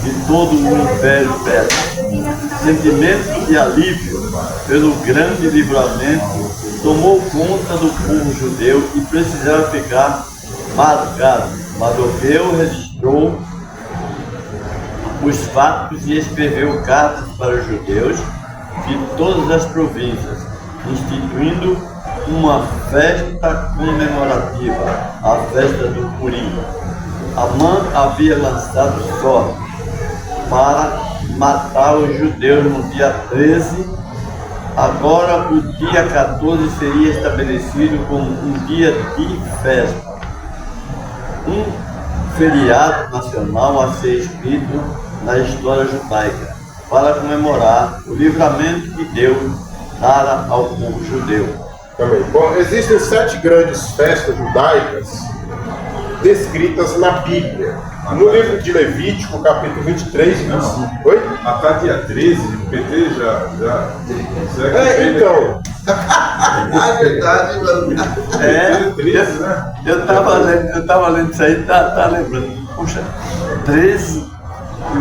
e todo o Império Persa. Sentimento de alívio pelo grande livramento tomou conta do povo judeu e precisava ficar marcado. Mardoqueu registrou os fatos e escreveu cartas para os judeus de todas as províncias, instituindo uma festa comemorativa, a festa do Purim. Amã havia lançado sorte para matar os judeus no dia 13. Agora o dia 14 seria estabelecido como um dia de festa, um feriado nacional a ser escrito na história judaica, para comemorar o livramento que Deus dara ao povo judeu. Também. Bom, existem 7 grandes festas judaicas descritas na Bíblia. No livro de Levítico, capítulo 23 e 25. Oi? Até dia 13, o PT já será que fez, Então, Ah, é verdade, mano. né? 13, né? Eu tava lendo isso aí, tá lembrando. Puxa, 13 e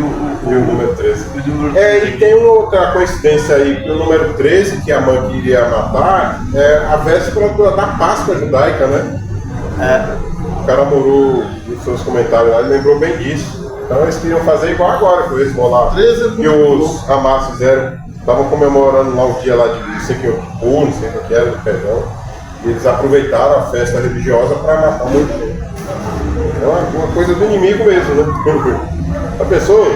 o número 13. e o número E tem uma outra coincidência aí, o número 13, que a mãe queria matar, é a véspera da Páscoa judaica, né? O cara morou nos seus comentários lá, ele lembrou bem disso. Então eles queriam fazer igual agora, que o Hezbollah 13 e os Hamas fizeram, estavam comemorando lá o dia lá de não sei o que, não sei o que era, do perdão. E eles aproveitaram a festa religiosa para matar um monte de gente. É uma coisa do inimigo mesmo, né? A pessoa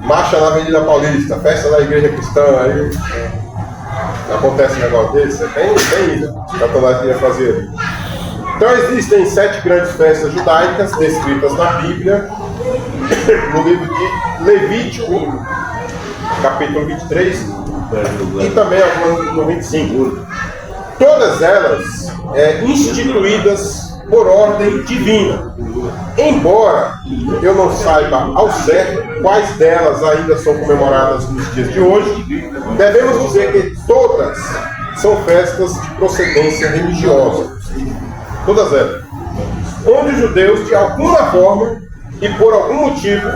marcha na Avenida Paulista, festa da igreja cristã, aí acontece um negócio desse, tem isso, Satanás queria fazer ali. Então existem 7 grandes festas judaicas descritas na Bíblia, no livro de Levítico, capítulo 23, e também algumas no 25. Todas elas instituídas por ordem divina. Embora eu não saiba ao certo quais delas ainda são comemoradas nos dias de hoje, devemos dizer que todas são festas de procedência religiosa. Todas elas. Onde os judeus, de alguma forma e por algum motivo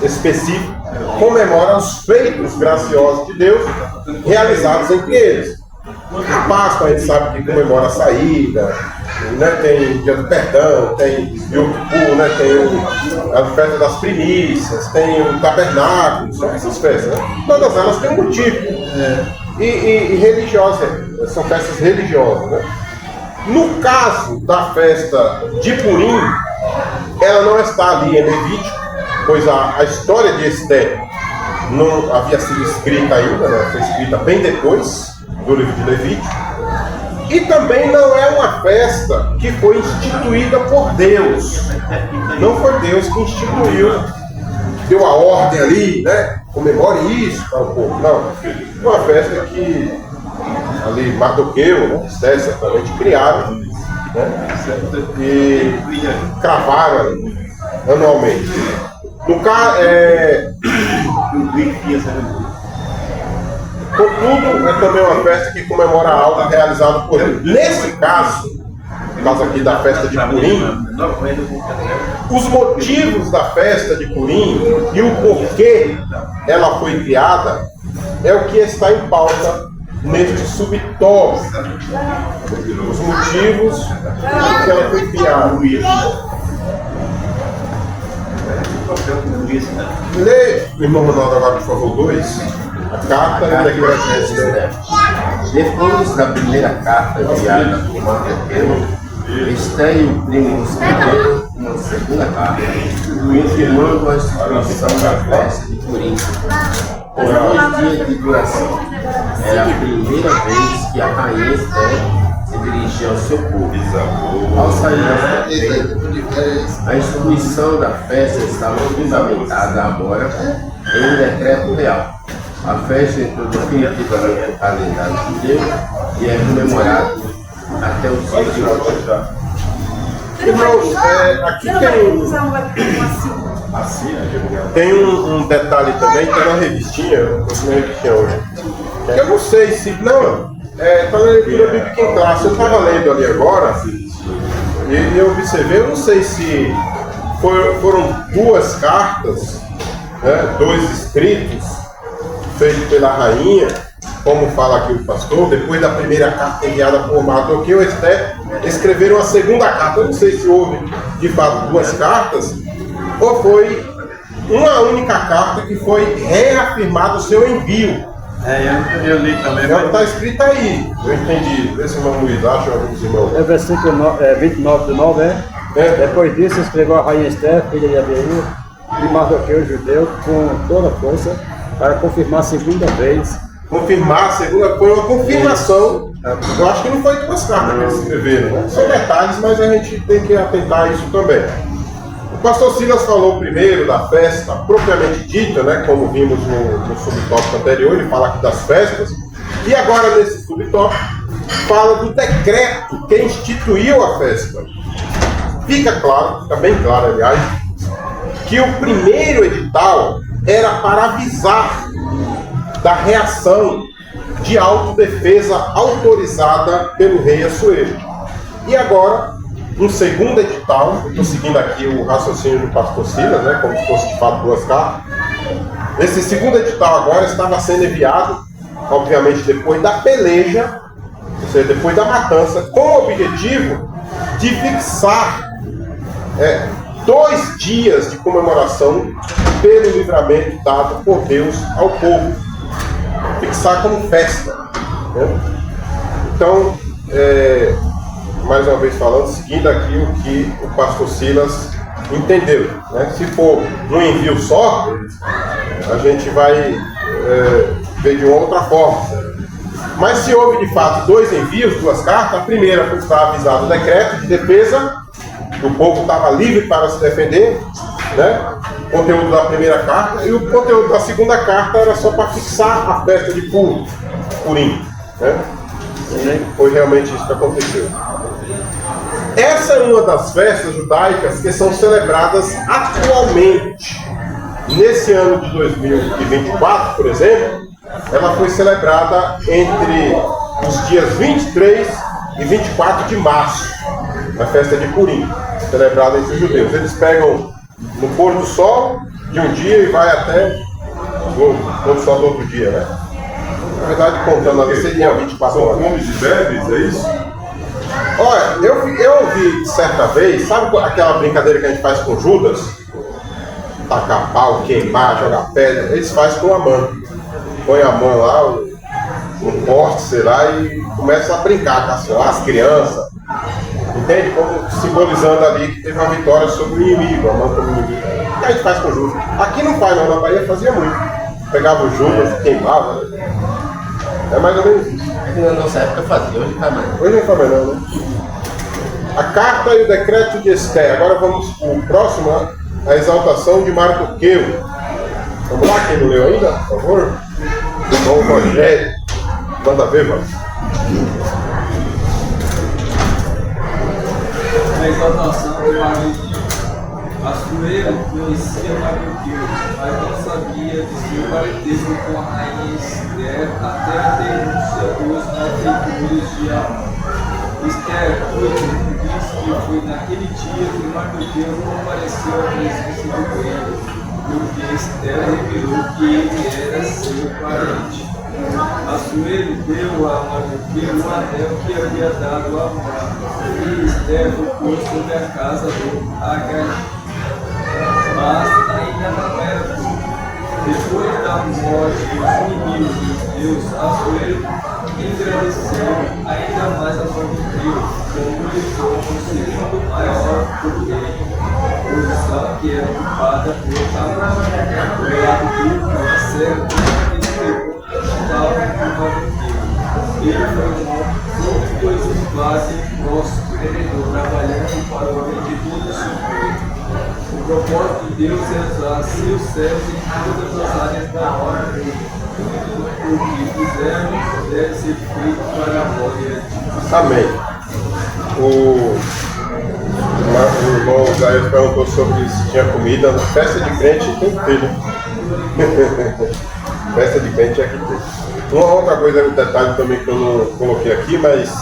específico, comemoram os feitos graciosos de Deus realizados entre eles. A Páscoa a gente sabe que comemora a saída, né? Tem Dia do Perdão, tem Yom Kippur, né? Tem a festa das primícias, tem o tabernáculo, são essas festas, né? Todas elas têm um motivo. E religiosas, são festas religiosas, né? No caso da festa de Purim, ela não está ali em Levítico, pois a história de Esté não havia sido escrita ainda, né? Foi escrita bem depois do livro de Levítico. E também não é uma festa que foi instituída por Deus. Não foi Deus que instituiu, deu a ordem ali, né? Comemore isso para o povo. Não. Foi uma festa que ali Mardoqueu, né? Esté certamente criaram, né? E cravaram anualmente. No caso, contudo, é também uma festa que comemora algo realizado por Deus. Nesse caso aqui da festa de Purim, os motivos da festa de Purim e o porquê ela foi criada é o que está em pauta neste subtópico. Os motivos por que ela foi criada. Lê, irmão Ronaldo, agora por favor, 2. A carta e a declaração de Esté. Depois da primeira carta enviada por Mardoqueu, Esté imprime uma segunda carta, confirmando a instituição da festa de Purim, por 2 dias de duração. Era a primeira vez que a rainha Esté se dirigia ao seu povo. Ao sair da festa, a instituição da festa estava fundamentada agora em um decreto real. A festa entrou definitivamente no calendário judeu e é comemorada até os dias de hoje. Irmãos, aqui tem um detalhe também que é na revistinha, eu estou na revistinha hoje. Eu não sei se. Não, está na leitura bíblica em classe. Eu estava lendo ali agora e eu observei, eu não sei se foram 2 cartas, né, 2 escritos feitos pela rainha, como fala aqui o pastor. Depois da primeira carta enviada por Mardoqueu, Esté escreveram a segunda carta. Eu não sei se houve de fato 2 cartas ou foi uma única carta que foi reafirmado o seu envio. Eu li também. Está escrito aí, eu entendi. Vê se o irmão Luiz acha, alguns irmãos. É versículo 29 do 9, Depois disso escreveu a rainha Esté, filha de Abiú, e Mardoqueu, judeu, com toda a força, para confirmar a segunda vez. Confirmar a segunda foi uma confirmação. Eu acho que não foi 2 cartas que eles escreveram, né? São detalhes, mas a gente tem que atentar a isso também. O pastor Silas falou primeiro da festa propriamente dita, né? Como vimos no subtópico anterior, ele fala aqui das festas. E agora nesse subtópico fala do decreto que instituiu a festa. Fica claro, fica bem claro, aliás, que o primeiro edital era para avisar da reação de autodefesa autorizada pelo rei Assuero. E agora, um segundo edital, estou seguindo aqui o raciocínio do pastor Silas, né, como se fosse de fato 2 cartas. Esse segundo edital agora estava sendo enviado, obviamente depois da peleja, ou seja, depois da matança, com o objetivo de fixar 2 dias de comemoração pelo livramento dado por Deus ao povo. Fixar como festa, né? Então, mais uma vez falando, seguindo aqui o que o pastor Silas entendeu, né? Se for um envio só, a gente vai ver de uma outra forma. Mas se houve de fato 2 envios, 2 cartas, a primeira foi para avisar do decreto de defesa, que o povo estava livre para se defender, né? O conteúdo da primeira carta, e o conteúdo da segunda carta era só para fixar a festa de Purim, né? E foi realmente isso que aconteceu. Essa é uma das festas judaicas que são celebradas atualmente. Nesse ano de 2024, por exemplo, ela foi celebrada entre os dias 23 e 24 de março, na festa de Purim, celebrada entre os judeus. Eles pegam no pôr do sol de um dia e vai até o pôr do sol do outro dia, né? Na verdade, contando ali, seria 24 horas. São comes e bebes, é isso? Olha, eu ouvi certa vez, sabe aquela brincadeira que a gente faz com Judas? Tacar pau, queimar, jogar pedra. Eles fazem com a mão. Põe a mão lá, um corte, sei lá, e começa a brincar com as crianças. Entende? Como simbolizando ali que teve uma vitória sobre o inimigo, a mão como inimigo. E a gente faz com Judas. Aqui não faz, não. Na Bahia fazia muito. Pegava o Judas, queimava. É mais ou menos isso. Na nossa época fazia, hoje faz mais. Hoje não faz mais não, né? A carta e o decreto de Esther. Agora vamos para o próximo, a exaltação de Mardoqueu. Vamos lá, quem não leu ainda, por favor? Irmão Rogério. Manda ver, mano. A exaltação de Mardoqueu. Assuero conhecia Mardoqueu, mas não sabia de seu parentesco com a rainha Esther até a denúncia dos malfeitores de Amã. Esther, disse que foi naquele dia que Mardoqueu não apareceu à presença do rei, porque Esther revelou que ele era seu parente. Assuero deu a Mardoqueu o anel que havia dado a Amã, e Esther o pôs sobre a casa do Agai. Mas ainda não era tudo. Depois da morte dos inimigos de Deus, Assuero engrandeceu ainda mais a Mardoqueu, como ele foi o segundo maior do reino, posição que era ocupada por Tamar. Do lado duplo, a serva que pegou estava por Mardoqueu. Ele foi um dois esclavos nosso vereador, trabalhando para o bem de todo o seu povo. O propósito de Deus é usar seus servos em todas as áreas da ordem. O que fizermos deve ser feito para a glória de Deus. Amém. O irmão Jair perguntou sobre se tinha comida. Festa de crente tem que ter, né? Festa de crente é que tem. Uma outra coisa, um detalhe também que eu não coloquei aqui, mas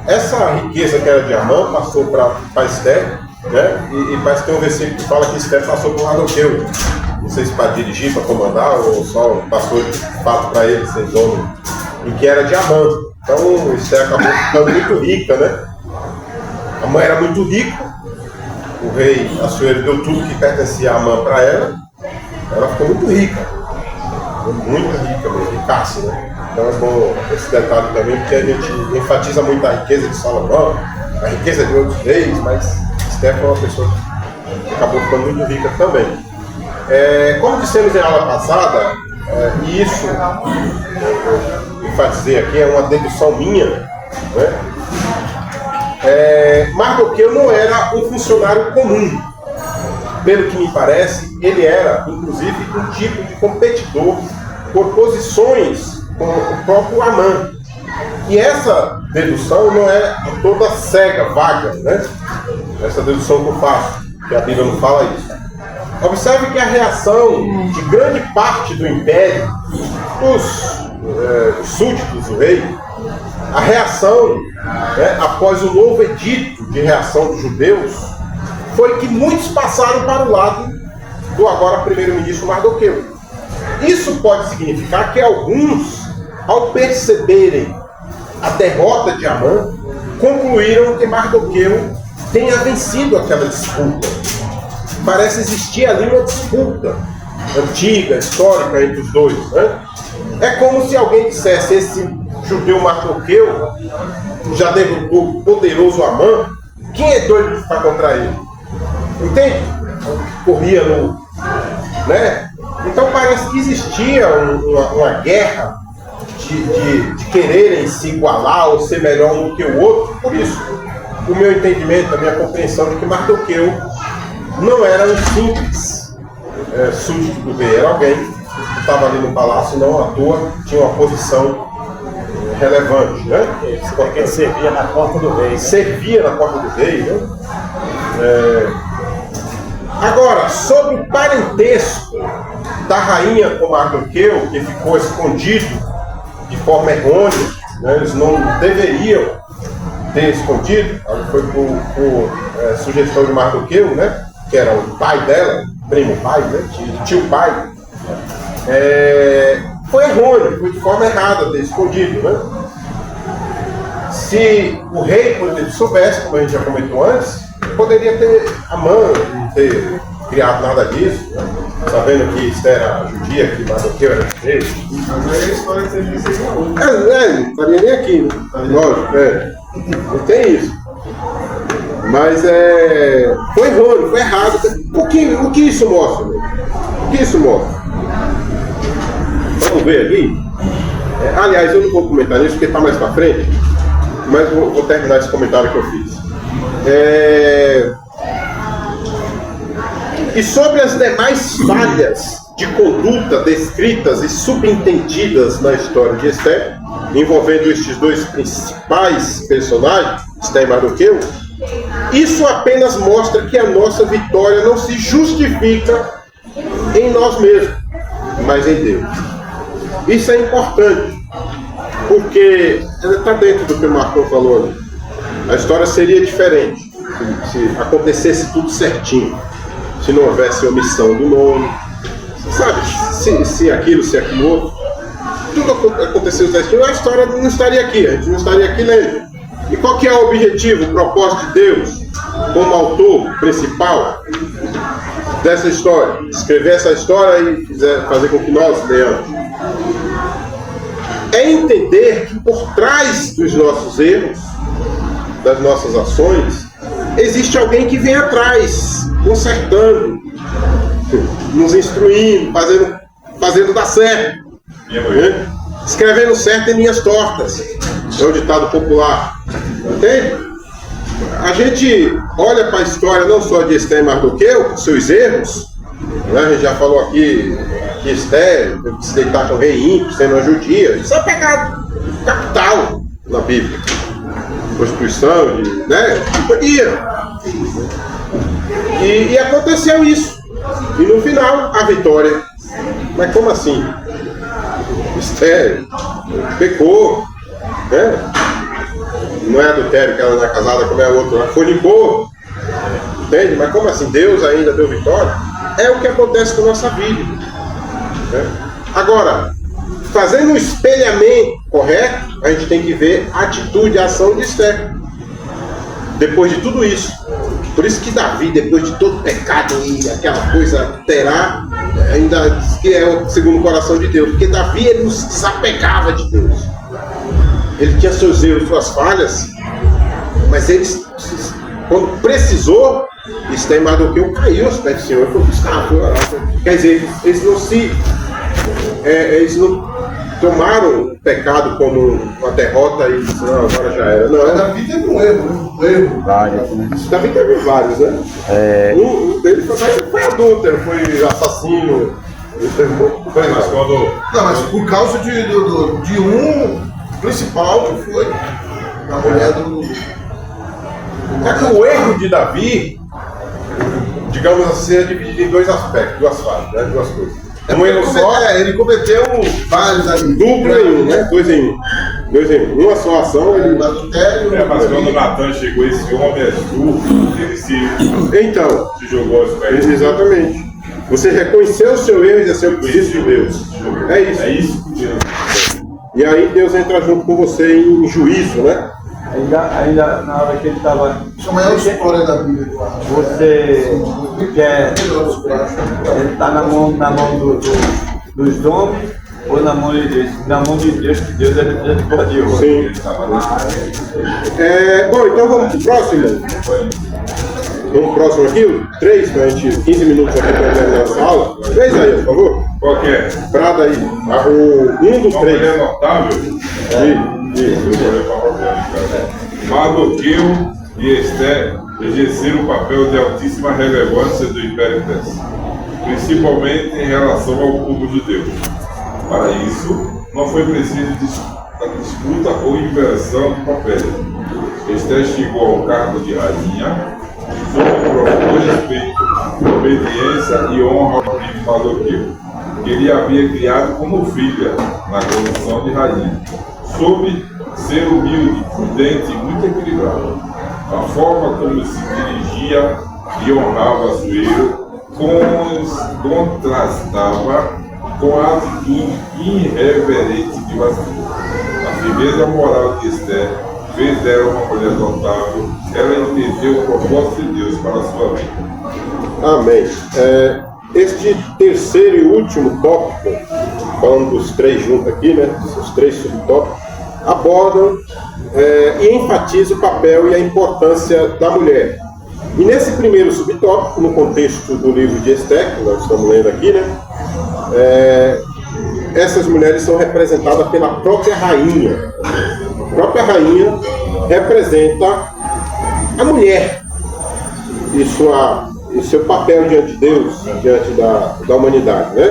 essa riqueza que era de Amã passou para Esther, né? E parece que tem um versículo que fala que Esther passou por Mardoqueu. Não sei se para dirigir, para comandar, ou só passou de fato para ele, ser dono, e que era de Amã. Então Esther acabou ficando muito rica, né? A mãe era muito rica, o rei Assuero deu tudo que pertencia a Amã para ela ficou muito rica. Muito rica mesmo, ricaça, né? Então é bom esse detalhe também, porque a gente enfatiza muito a riqueza de Salomão, a riqueza de outros reis, mas Esther foi uma pessoa que acabou ficando muito rica também. Como dissemos em aula passada, e isso eu enfatizei aqui, é uma dedução minha, né? Mardoqueu não era um funcionário comum. Pelo que me parece, ele era, inclusive, um tipo de competidor por posições com o próprio Amã. E essa dedução não é toda cega, vaga, né? Essa dedução que eu faço, que a Bíblia não fala isso. Observe que a reação de grande parte do império, dos súditos do rei, a reação, né, após o novo edito de reação dos judeus, foi que muitos passaram para o lado do agora primeiro-ministro Mardoqueu. Isso pode significar que alguns, ao perceberem a derrota de Amã, concluíram que Mardoqueu tenha vencido aquela disputa. Parece existir ali uma disputa antiga, histórica entre os dois, né? É como se alguém dissesse: esse judeu Mardoqueu já derrotou o poderoso Amã, quem é doido de ficar contra ele? Entende? Corria né? Então parece que existia uma guerra de quererem se igualar ou ser melhor um do que o outro. Por isso, o meu entendimento, a minha compreensão de que Mardoqueu não era um simples súdito do rei, era alguém que estava ali no palácio e não à toa tinha uma posição relevante, né? Porque servia na porta do rei. Né? Servia na porta do rei, né? Agora, sobre o parentesco da rainha com Mardoqueu, que ficou escondido de forma errônea, né? Eles não deveriam ter escondido, foi por sugestão de Mardoqueu, né? Que era o pai dela, primo pai, né? Tio pai. Foi errôneo, foi de forma errada ter escondido, né? Se o rei, por exemplo, soubesse, como a gente já comentou antes, poderia ter amado, não ter criado nada disso, né? Sabendo que Esther era judia, que Mardoqueu era judeu. Mas aí a história que você disse é outra. Não estaria nem aqui, né? Lógico, não tem isso. Mas foi errôneo, foi errado. O que isso mostra? O que isso mostra? Vamos ver aqui. Aliás, eu não vou comentar nisso porque está mais para frente, mas vou terminar esse comentário que eu fiz. E sobre as demais falhas de conduta descritas e subentendidas na história de Esther, envolvendo estes dois principais personagens, Esther e Mardoqueu, isso apenas mostra que a nossa vitória não se justifica em nós mesmos, mas em Deus. Isso é importante, porque está dentro do que o Marcão falou ali. A história seria diferente se acontecesse tudo certinho, se não houvesse omissão do nome, sabe? Se aquilo outro, tudo aconteceu certinho, a história não estaria aqui, a gente não estaria aqui lendo. E qual que é o objetivo, o propósito de Deus, como autor principal dessa história? Escrever essa história e fazer com que nós leamos. É entender que por trás dos nossos erros, das nossas ações, existe alguém que vem atrás, consertando, nos instruindo, fazendo dar certo, né? Escrevendo certo em linhas tortas, é o ditado popular, entende? A gente olha para a história não só de Esther e Mardoqueu, com seus erros, né? A gente já falou aqui que Esther teve que se deitar com o rei ímpio, sendo uma judia, isso é pecado capital na Bíblia. Prostituição, né? Podia. E aconteceu isso. E no final, a vitória. Mas como assim? Esther pecou, né? Não é adultério que ela não é casada como é a outra, ela fornicou. Entende? Mas como assim? Deus ainda deu vitória? É o que acontece com a nossa vida, né? Agora, fazendo um espelhamento correto, a gente tem que ver a atitude e a ação de Esther depois de tudo isso. Por isso que Davi, depois de todo pecado e aquela coisa terá, ainda diz que é o segundo coração de Deus, porque Davi, ele não se desapegava de Deus. Ele tinha seus erros, suas falhas, mas ele, quando precisou, Esther e Mardoqueu caiu aos pés do Senhor e foi buscar. Quer dizer, eles não tomaram o pecado como uma derrota e disseram, não, agora já era. Não, Davi teve um erro, Vários, né? Davi teve vários, né? Um dele foi adúltero, foi assassino. Mas quando. Não, mas por causa de um principal que foi a mulher do. É que o erro de Davi, digamos assim, é dividido em dois aspectos, duas fases, né? Duas coisas. Um erro só. Ele cometeu vários ali. Duplo em um, né? Dois em um. Uma só ação, ele. Adultério. Mas quando o Natan chegou, esse homem é estúpido, ele Então, se jogou aos pés. exatamente. Você reconheceu o seu erro e disse, eu preciso de Deus. É isso. É isso que Deus. E aí Deus entra junto com você em juízo, né? Ainda na hora que ele estava. Isso é a maior história da Bíblia. Você quer. Ele está na mão dos homens ou na mão de Deus? Na mão de Deus, que Deus é misericordioso. Sim. Bom, então vamos pro próximo. Vamos pro próximo aqui, 3, pra gente, 15 minutos aqui para terminar essa aula. 3 aí, por favor. Qual que é? Prada aí. Um dos Uma três. mulher notável. Mardoqueu e Esté exerceram um papel de altíssima relevância do Império Persa, principalmente em relação ao povo judeu. Para isso, não foi preciso disputa ou inversão de papéis. Esté chegou ao cargo de rainha, sob profundo respeito, obediência e honra ao primo Mardoqueu, que ele havia criado como filha na condição de rainha, soube ser humilde, prudente e muito equilibrado. A forma como se dirigia e honrava Assuero contrastava com a atitude irreverente de Vasco. A firmeza moral de Esté fez dela uma mulher notável. Ela entendeu o propósito de Deus para a sua vida. Amém. Este terceiro e último tópico, falando dos três juntos aqui, né? Os três subtópicos, abordam e enfatizam o papel e a importância da mulher. E nesse primeiro subtópico, no contexto do livro de Esté, que nós estamos lendo aqui, né? Essas mulheres são representadas pela própria rainha. A própria rainha representa a mulher e seu papel diante de Deus, diante da humanidade, né?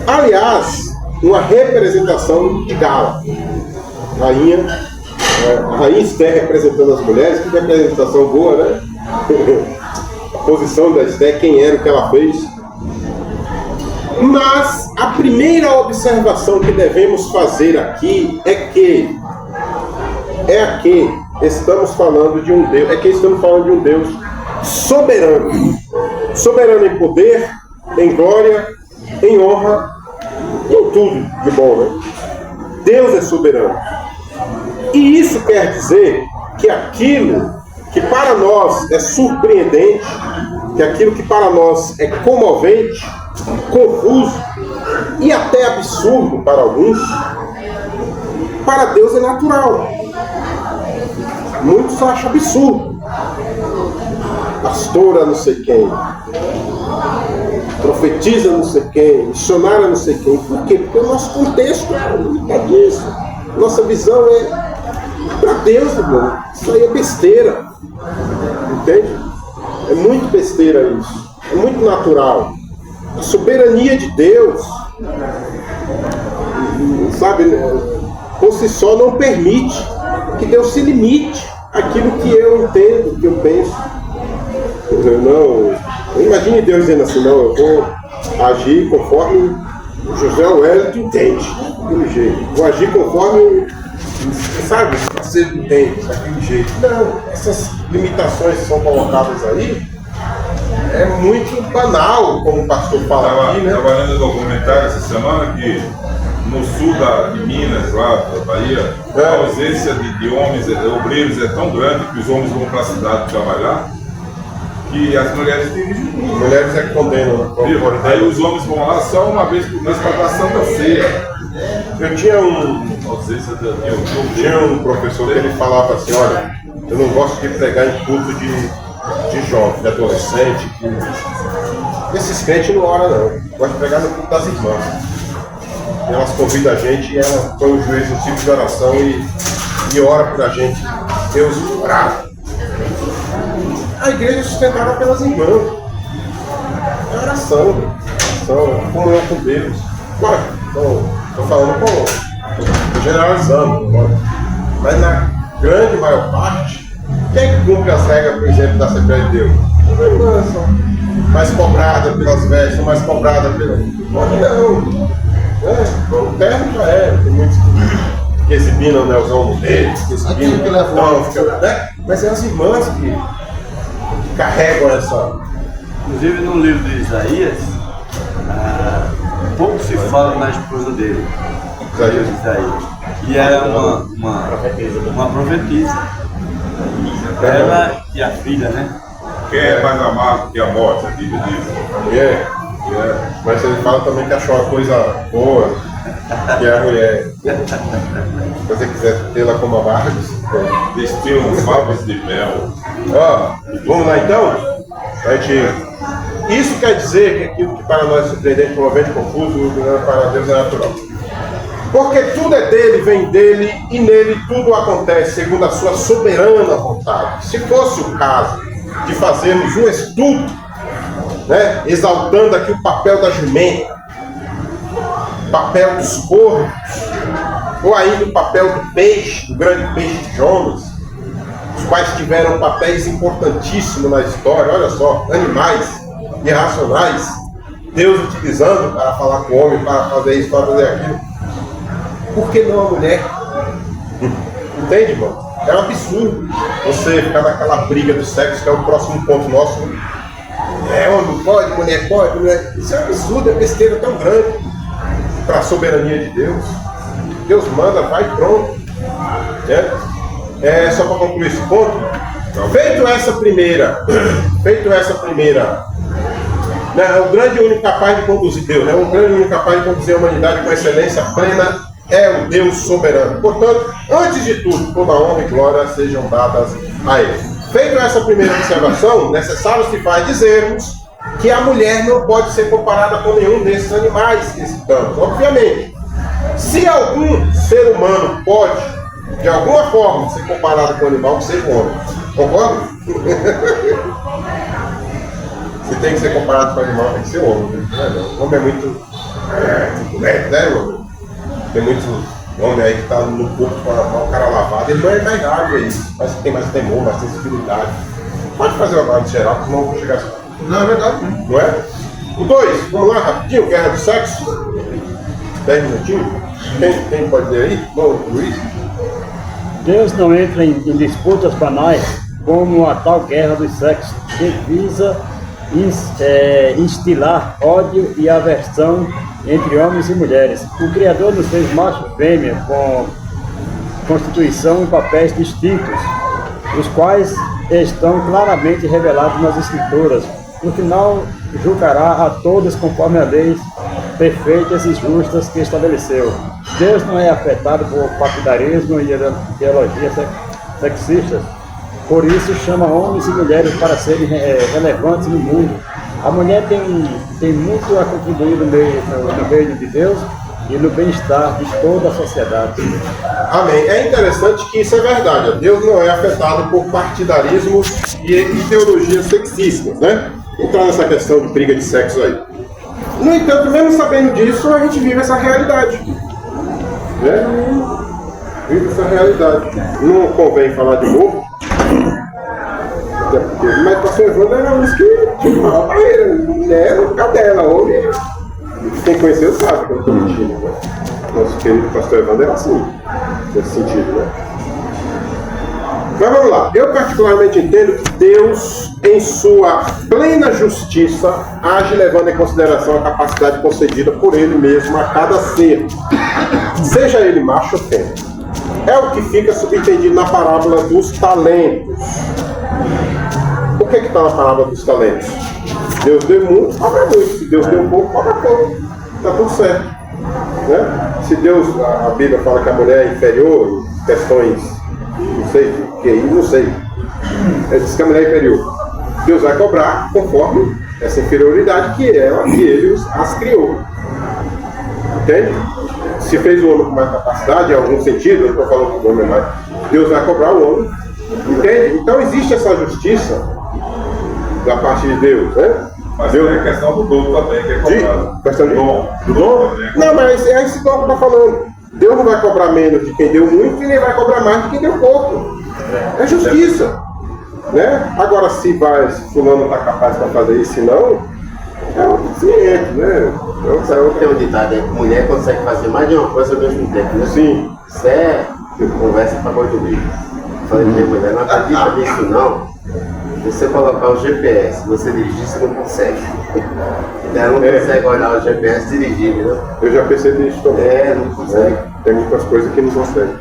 Aliás, uma representação de gala. A rainha Esté representando as mulheres, que representação boa, né? A posição da Esté, quem era, o que ela fez. Mas a primeira observação que devemos fazer aqui é que estamos falando de um Deus soberano. Soberano em poder, em glória, em honra, em tudo de bom, né? Deus é soberano. E isso quer dizer que aquilo que para nós é surpreendente, que aquilo que para nós é comovente, confuso e até absurdo para alguns, para Deus é natural. Muitos acham absurdo. Pastora não sei quem, profetiza não sei quem, missionária não sei quem. Por quê? Porque o nosso contexto é disso. Nossa visão é para Deus, irmão. Isso aí é besteira. Entende? É muito besteira isso. É muito natural. A soberania de Deus, sabe, por si só não permite que Deus se limite àquilo que eu entendo, que eu penso. Não imagine Deus dizendo assim, não, eu vou agir conforme o José Wellington entende, daquele jeito. Vou agir conforme, sabe, você entende, daquele jeito. Não, essas limitações que são colocadas aí é muito banal, como o pastor fala aqui, né? Estava lendo um documentário essa semana que no sul de Minas, lá da Bahia, a ausência de homens, obreiros é tão grande que os homens vão para a cidade trabalhar que as mulheres dirigem tudo. As mulheres é que condenam. Aí os homens vão lá só uma vez por mês para dar Santa Ceia. Eu tinha um professor que ele falava assim, olha, eu não gosto de pregar em culto de jovem, de adolescente. Esses crentes não oram não. Eu gosto de pregar no culto das irmãs. Elas convidam a gente e ela põe o joelho no ciclo de oração e ora por a gente. Deus bravo. A igreja é sustentada pelas irmãs. É oração, comunhão com Deus. Claro, estou falando estou generalizando. Mas na grande maior parte, quem é que cumpre as regras, por exemplo, da Assembleia de Deus? As irmãs são mais cobradas pelas vestes, mais cobradas pelo. Não. O terno já é, tem muitos que exibiram o Nelson deles, que exibiram que levam, né? Mas é as irmãs que carregam essa. Inclusive no livro de Isaías, pouco se fala na esposa dele. Isaías. E era uma profetisa. Ela e a filha, né? Quem é mais amado que a morte, a Bíblia diz? A mulher. Mas ele fala também que achou uma coisa boa, que é a mulher. Se você quiser tê-la como amarga, Destilam favas de mel. Vamos lá então? A gente Isso quer dizer que aquilo que para nós é surpreendente, comovente, confuso, para Deus é natural. Porque tudo é dele, vem dele, e nele tudo acontece segundo a sua soberana vontade. Se fosse o caso de fazermos um estudo, né, exaltando aqui o papel da jumenta, o papel dos corvos, ou ainda o papel do peixe, do grande peixe de Jonas, os quais tiveram papéis importantíssimos na história, olha só, animais irracionais, Deus utilizando para falar com o homem, para fazer isso, para fazer aquilo. Por que não a mulher? Entende, irmão? É um absurdo você ficar naquela briga do sexo, que é o próximo ponto nosso. Homem pode, mulher pode, mulher. Isso é um absurdo, é besteira tão grande para a soberania de Deus. Deus manda, vai pronto. Só para concluir esse ponto, feito essa primeira, o grande e único capaz de conduzir Deus, o grande e único capaz de conduzir a humanidade com excelência plena é o Deus soberano. Portanto, antes de tudo, toda honra e glória sejam dadas a Ele. Feito essa primeira observação, necessário se faz dizermos que a mulher não pode ser comparada com nenhum desses animais que citamos. Obviamente, se algum ser humano pode, de alguma forma, ser comparado com o animal, que seja um homem. Concorda? Se tem que ser comparado com o animal, tem que ser homem. O homem é muito leve, né, irmão? Tem muito homem aí que está no corpo com o cara lavado, ele não é mais água aí. Parece que tem mais temor, mais sensibilidade. Pode fazer uma análise geral, que não vou chegar assim. Não, é verdade. Não é? O 2, vamos lá, rapidinho, guerra do sexo. 10 minutinhos. Quem pode ler aí? Bom, Luiz. Deus não entra em disputas banais como a tal guerra dos sexos, que visa instilar ódio e aversão entre homens e mulheres. O Criador nos fez macho e fêmea com constituição e papéis distintos, os quais estão claramente revelados nas Escrituras. No final, julgará a todos conforme a lei perfeitas e justas que estabeleceu. Deus não é afetado por partidarismo e ideologias sexistas. Por isso chama homens e mulheres para serem relevantes no mundo. A mulher tem muito a contribuir no meio de Deus e no bem-estar de toda a sociedade. Amém. É interessante que isso é verdade. Deus não é afetado por partidarismo e ideologias sexistas, né? Entrar nessa questão de briga de sexo aí. No entanto, mesmo sabendo disso, a gente vive essa realidade. Vive essa realidade. Não convém falar de novo. Mas o pastor Evandro era um que tinha uma barreira. Mulher no cadela, homem. Quem conheceu sabe que eu não estou mentindo. Nosso querido pastor Evandro era assim, nesse sentido, né? Mas vamos lá. Eu particularmente entendo que Deus, em sua plena justiça, age levando em consideração a capacidade concedida por Ele mesmo a cada ser, seja ele macho ou fêmea. É o que fica subentendido na parábola dos talentos. O que está na parábola dos talentos? Deus deu muito, cobra muito. Se Deus deu um pouco, cobra pouco. Está tudo certo. Né? Se Deus, a Bíblia fala que a mulher é inferior em questões, não sei, não sei. Ele diz que a mulher é inferior. Deus vai cobrar conforme essa inferioridade que ele as criou. Entende? Se fez o homem com mais capacidade, em algum sentido, eu não estou falando que o homem é mais, Deus vai cobrar o homem. Entende? Então existe essa justiça da parte de Deus, né? Mas Deus é questão do dom também, que é cobrado. Questão de dom. Do dom? Não, mas é esse dom que está falando. Deus não vai cobrar menos de quem deu muito e nem vai cobrar mais de quem deu pouco. É justiça. Né? Agora, se fulano está capaz para fazer isso, se não, é um ciente, né? Sabe o que tem um ditado, é que mulher consegue fazer mais de uma coisa ao mesmo tempo, né? Sim. Isso é conversa para muito livro. Falei, minha mulher, não acredita nisso não. Se você colocar o GPS, você dirigir, você não consegue. Ela não consegue olhar o GPS dirigindo, né? Eu já percebi isso também. Não consegue. Tem muitas coisas que não consegue.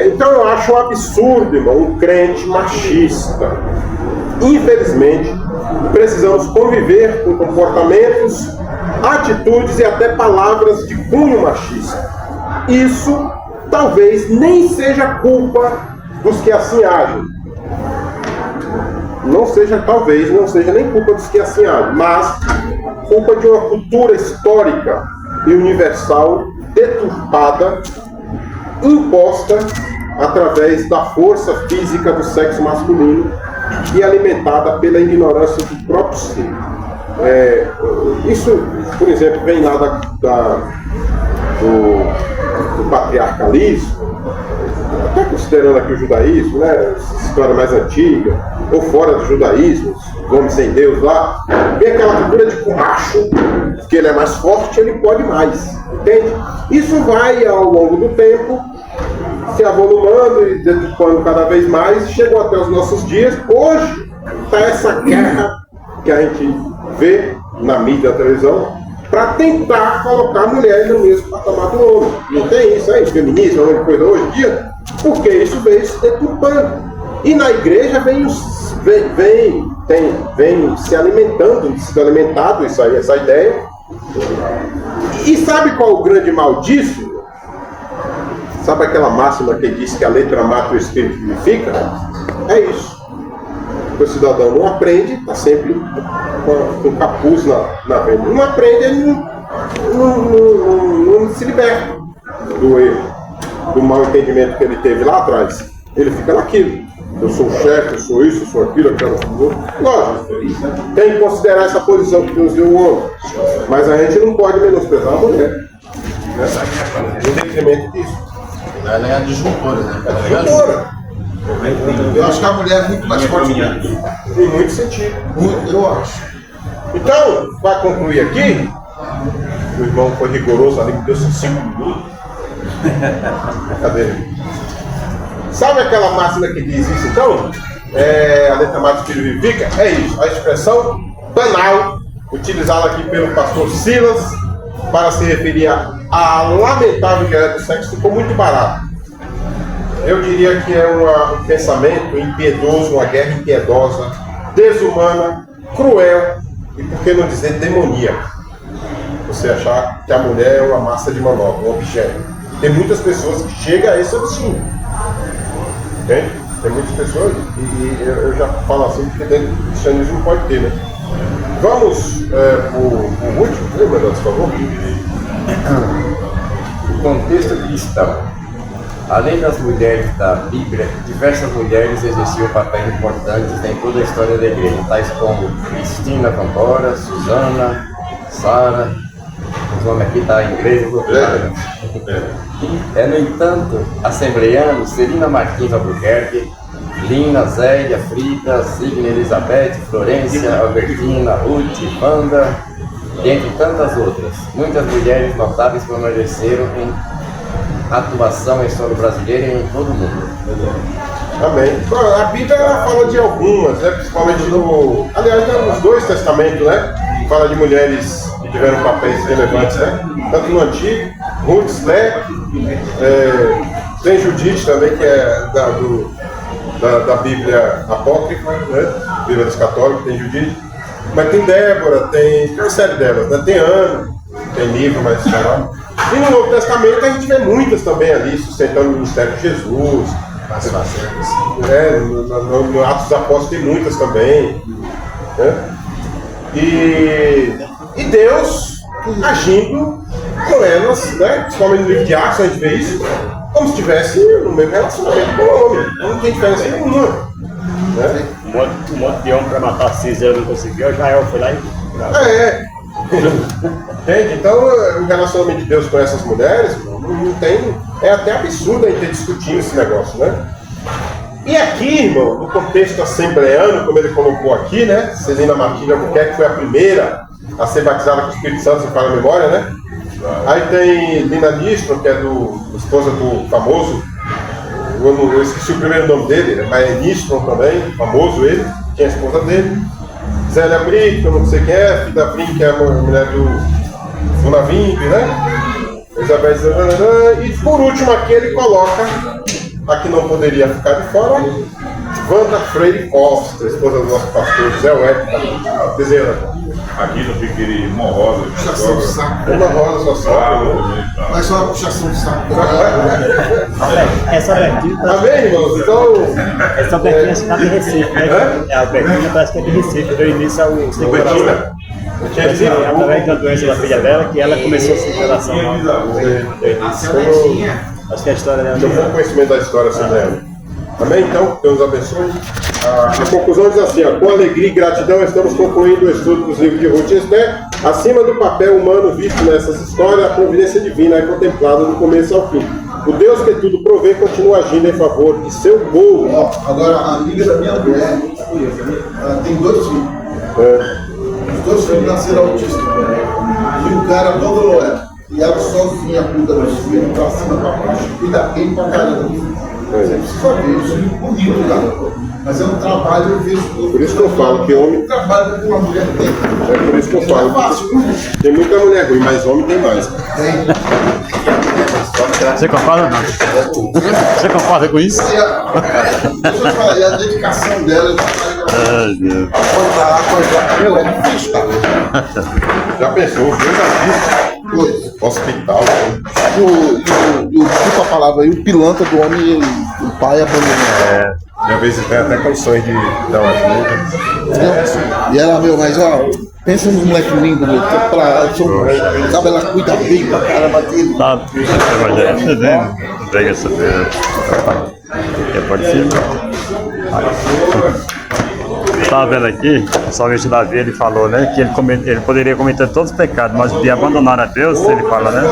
Então eu acho um absurdo, irmão, um crente machista. Infelizmente, precisamos conviver com comportamentos, atitudes e até palavras de cunho machista. Isso talvez nem seja culpa dos que assim agem. talvez não seja nem culpa dos que assim agem, mas culpa de uma cultura histórica e universal deturpada, imposta através da força física do sexo masculino e alimentada pela ignorância do próprio ser. Isso, por exemplo, vem lá do patriarcalismo, até considerando aqui o judaísmo, né, história mais antiga, ou fora do judaísmo, os homens sem Deus lá, vem aquela cultura de que o macho, que ele é mais forte, ele pode mais, entende? Isso vai, ao longo do tempo, se avolumando e deturpando cada vez mais, e chegou até os nossos dias. Hoje está essa guerra que a gente vê na mídia, na televisão, para tentar colocar a mulher no mesmo patamar do homem. Não tem isso aí, feminismo, uma coisa hoje em dia, porque isso veio se deturpando. E na igreja vem se alimentado isso aí, essa ideia. E sabe qual é o grande mal disso? Sabe aquela máxima que diz que a letra mata e o espírito vivifica? É isso. O cidadão não aprende, está sempre com capuz na frente. Não aprende, ele não se liberta do erro, do mal entendimento que ele teve lá atrás. Ele fica naquilo. Eu sou o chefe, eu sou isso, eu sou aquilo, lógico, tem que considerar essa posição que Deus deu ao homem. Mas a gente não pode menosprezar a mulher. No detrimento disso. Ela é a disjuntora, né? Disjuntora. Eu acho que a mulher é muito mais forte que ele. Em muito sentido. Eu acho. Então, para concluir aqui, o irmão foi rigoroso ali, me deu 5 minutos. Cadê? Sabe aquela máxima que diz isso então? A letra mata que vivifica? É isso, a expressão banal, utilizada aqui pelo pastor Silas, para se referir à lamentável guerra do sexo, ficou muito barato. Eu diria que é um pensamento impiedoso, uma guerra impiedosa, desumana, cruel e, por que não dizer, demoníaca. Você achar que a mulher é uma massa de manobra, um objeto. Tem muitas pessoas que chegam a esse absurdo. Entende? Tem muitas pessoas, e eu já falo assim, porque dentro do cristianismo não pode ter, né? Vamos para o último, por favor. O contexto cristão. Além das mulheres da Bíblia, diversas mulheres exerciam papéis importantes em toda a história da igreja, tais como Cristina Pandora, Susana, Sara. Os nomes aqui estão em inglês e português. No entanto, assembleianos Celina Martins Albuquerque, Lina, Zélia, Frida, Signa Elizabeth, Florência, Albertina, Ruth, Wanda, dentre tantas outras. Muitas mulheres notáveis permaneceram em atuação em solo brasileiro e em todo o mundo. Amém. A Bíblia ela fala de algumas, né? Principalmente aliás, nos dois testamentos, né? Fala de mulheres que tiveram papéis relevantes, né? Tanto no Antigo, Ruth, Lé, tem Judite também, que é da Bíblia apócrifa, né? Bíblia dos católicos, tem Judite. Mas tem Débora, tem uma série delas, né? Tem Ana, tem livro, mas não. E no Novo Testamento a gente vê muitas também ali, sustentando o ministério de Jesus. No Atos dos Apóstolos tem muitas também. Né? E Deus agindo com elas, né? Principalmente no livro de Atos a gente vê isso, como se estivesse no mesmo relacionamento com o homem. Não tem diferença nenhuma. Né? Um monte de homem para matar Cisel não conseguiu, Israel foi lá e... Entende? Então o relacionamento de Deus com essas mulheres não tem. É até absurdo a gente ter discutindo esse negócio, né? E aqui, irmão, no contexto assembleano, como ele colocou aqui, né? Celina Martins Albuquerque foi a primeira a ser batizada com o Espírito Santo, se fala a memória, né? Aí tem Lina Nistro, que é esposa do famoso, eu esqueci o primeiro nome dele, mas é Nistro também, famoso ele, que é a esposa dele. Zélia Brito, que eu não sei quem é, filha da Brin, que é a mulher do Navimbi, né? Elizabeth. E por último aqui ele coloca, a que não poderia ficar de fora, Wanda Freire Costa, esposa do nosso pastor José Web, Bezerra. aqui no Piquiri, Morrosa, Puxação de saco. Uma roda só sobe. Mas só uma puxação de saco. Essa Albertina, Amém, irmãos? Então, essa Albertina está de Recife, né? A Albertina parece que é de Recife, deu início ao ciclo Betina. através da doença da filha dela, que ela começou a circulação. Acho que a história dela Tem um bom conhecimento da história sobre ela. Amém? Então, Deus abençoe. A conclusão diz assim, ó, com alegria e gratidão estamos concluindo o estudo dos livros de Ruth e Esther. Acima do papel humano visto nessas histórias, a providência divina é contemplada do começo ao fim. O Deus que tudo provê continua agindo em favor de seu povo. Ó, agora, a amiga da minha mulher, ela tem 2 filhos. Os 2 filhos nasceram autistas. E o cara abandonou ela. E ela sozinha cuida dos filhos, pra cima, pra baixo, cuida bem pra caramba. Você precisa ver, isso é bonito, cara. Mas é um trabalho, eu vejo. Por isso que eu falo que homem. Trabalho com uma mulher tem. É por isso que eu Não é falo. fácil. Tem muita mulher ruim, mas homem tem mais. Você concorda ou não? Você concorda com isso? Deixa eu falar, e a dedicação dela, Ai, Deus. acordar, meu, é difícil, cara. Já pensou? Eu já vi hospital. Tipo a palavra aí, o pilantra do homem, o pai abandonou. E às vezes tem até condições de dar uma ajuda. E ela, meu, mas ó, pensa nos moleques lindos, meu, que pra ela, sabe, ela cuida bem pra caramba dele. Tá, Evangelho, não pega essa feira. É parecido. Estava vendo aqui, o salmista Davi, ele falou, né, que ele poderia cometer todos os pecados, mas de abandonar a Deus, ele fala, né,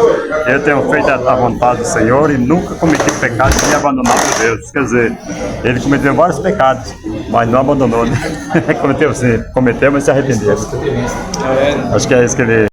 eu tenho feito a vontade do Senhor e nunca cometi pecado de abandonar a Deus. Quer dizer, ele cometeu vários pecados, mas não abandonou, né? Cometeu, sim, cometeu, mas se arrependeu. Acho que é isso que ele...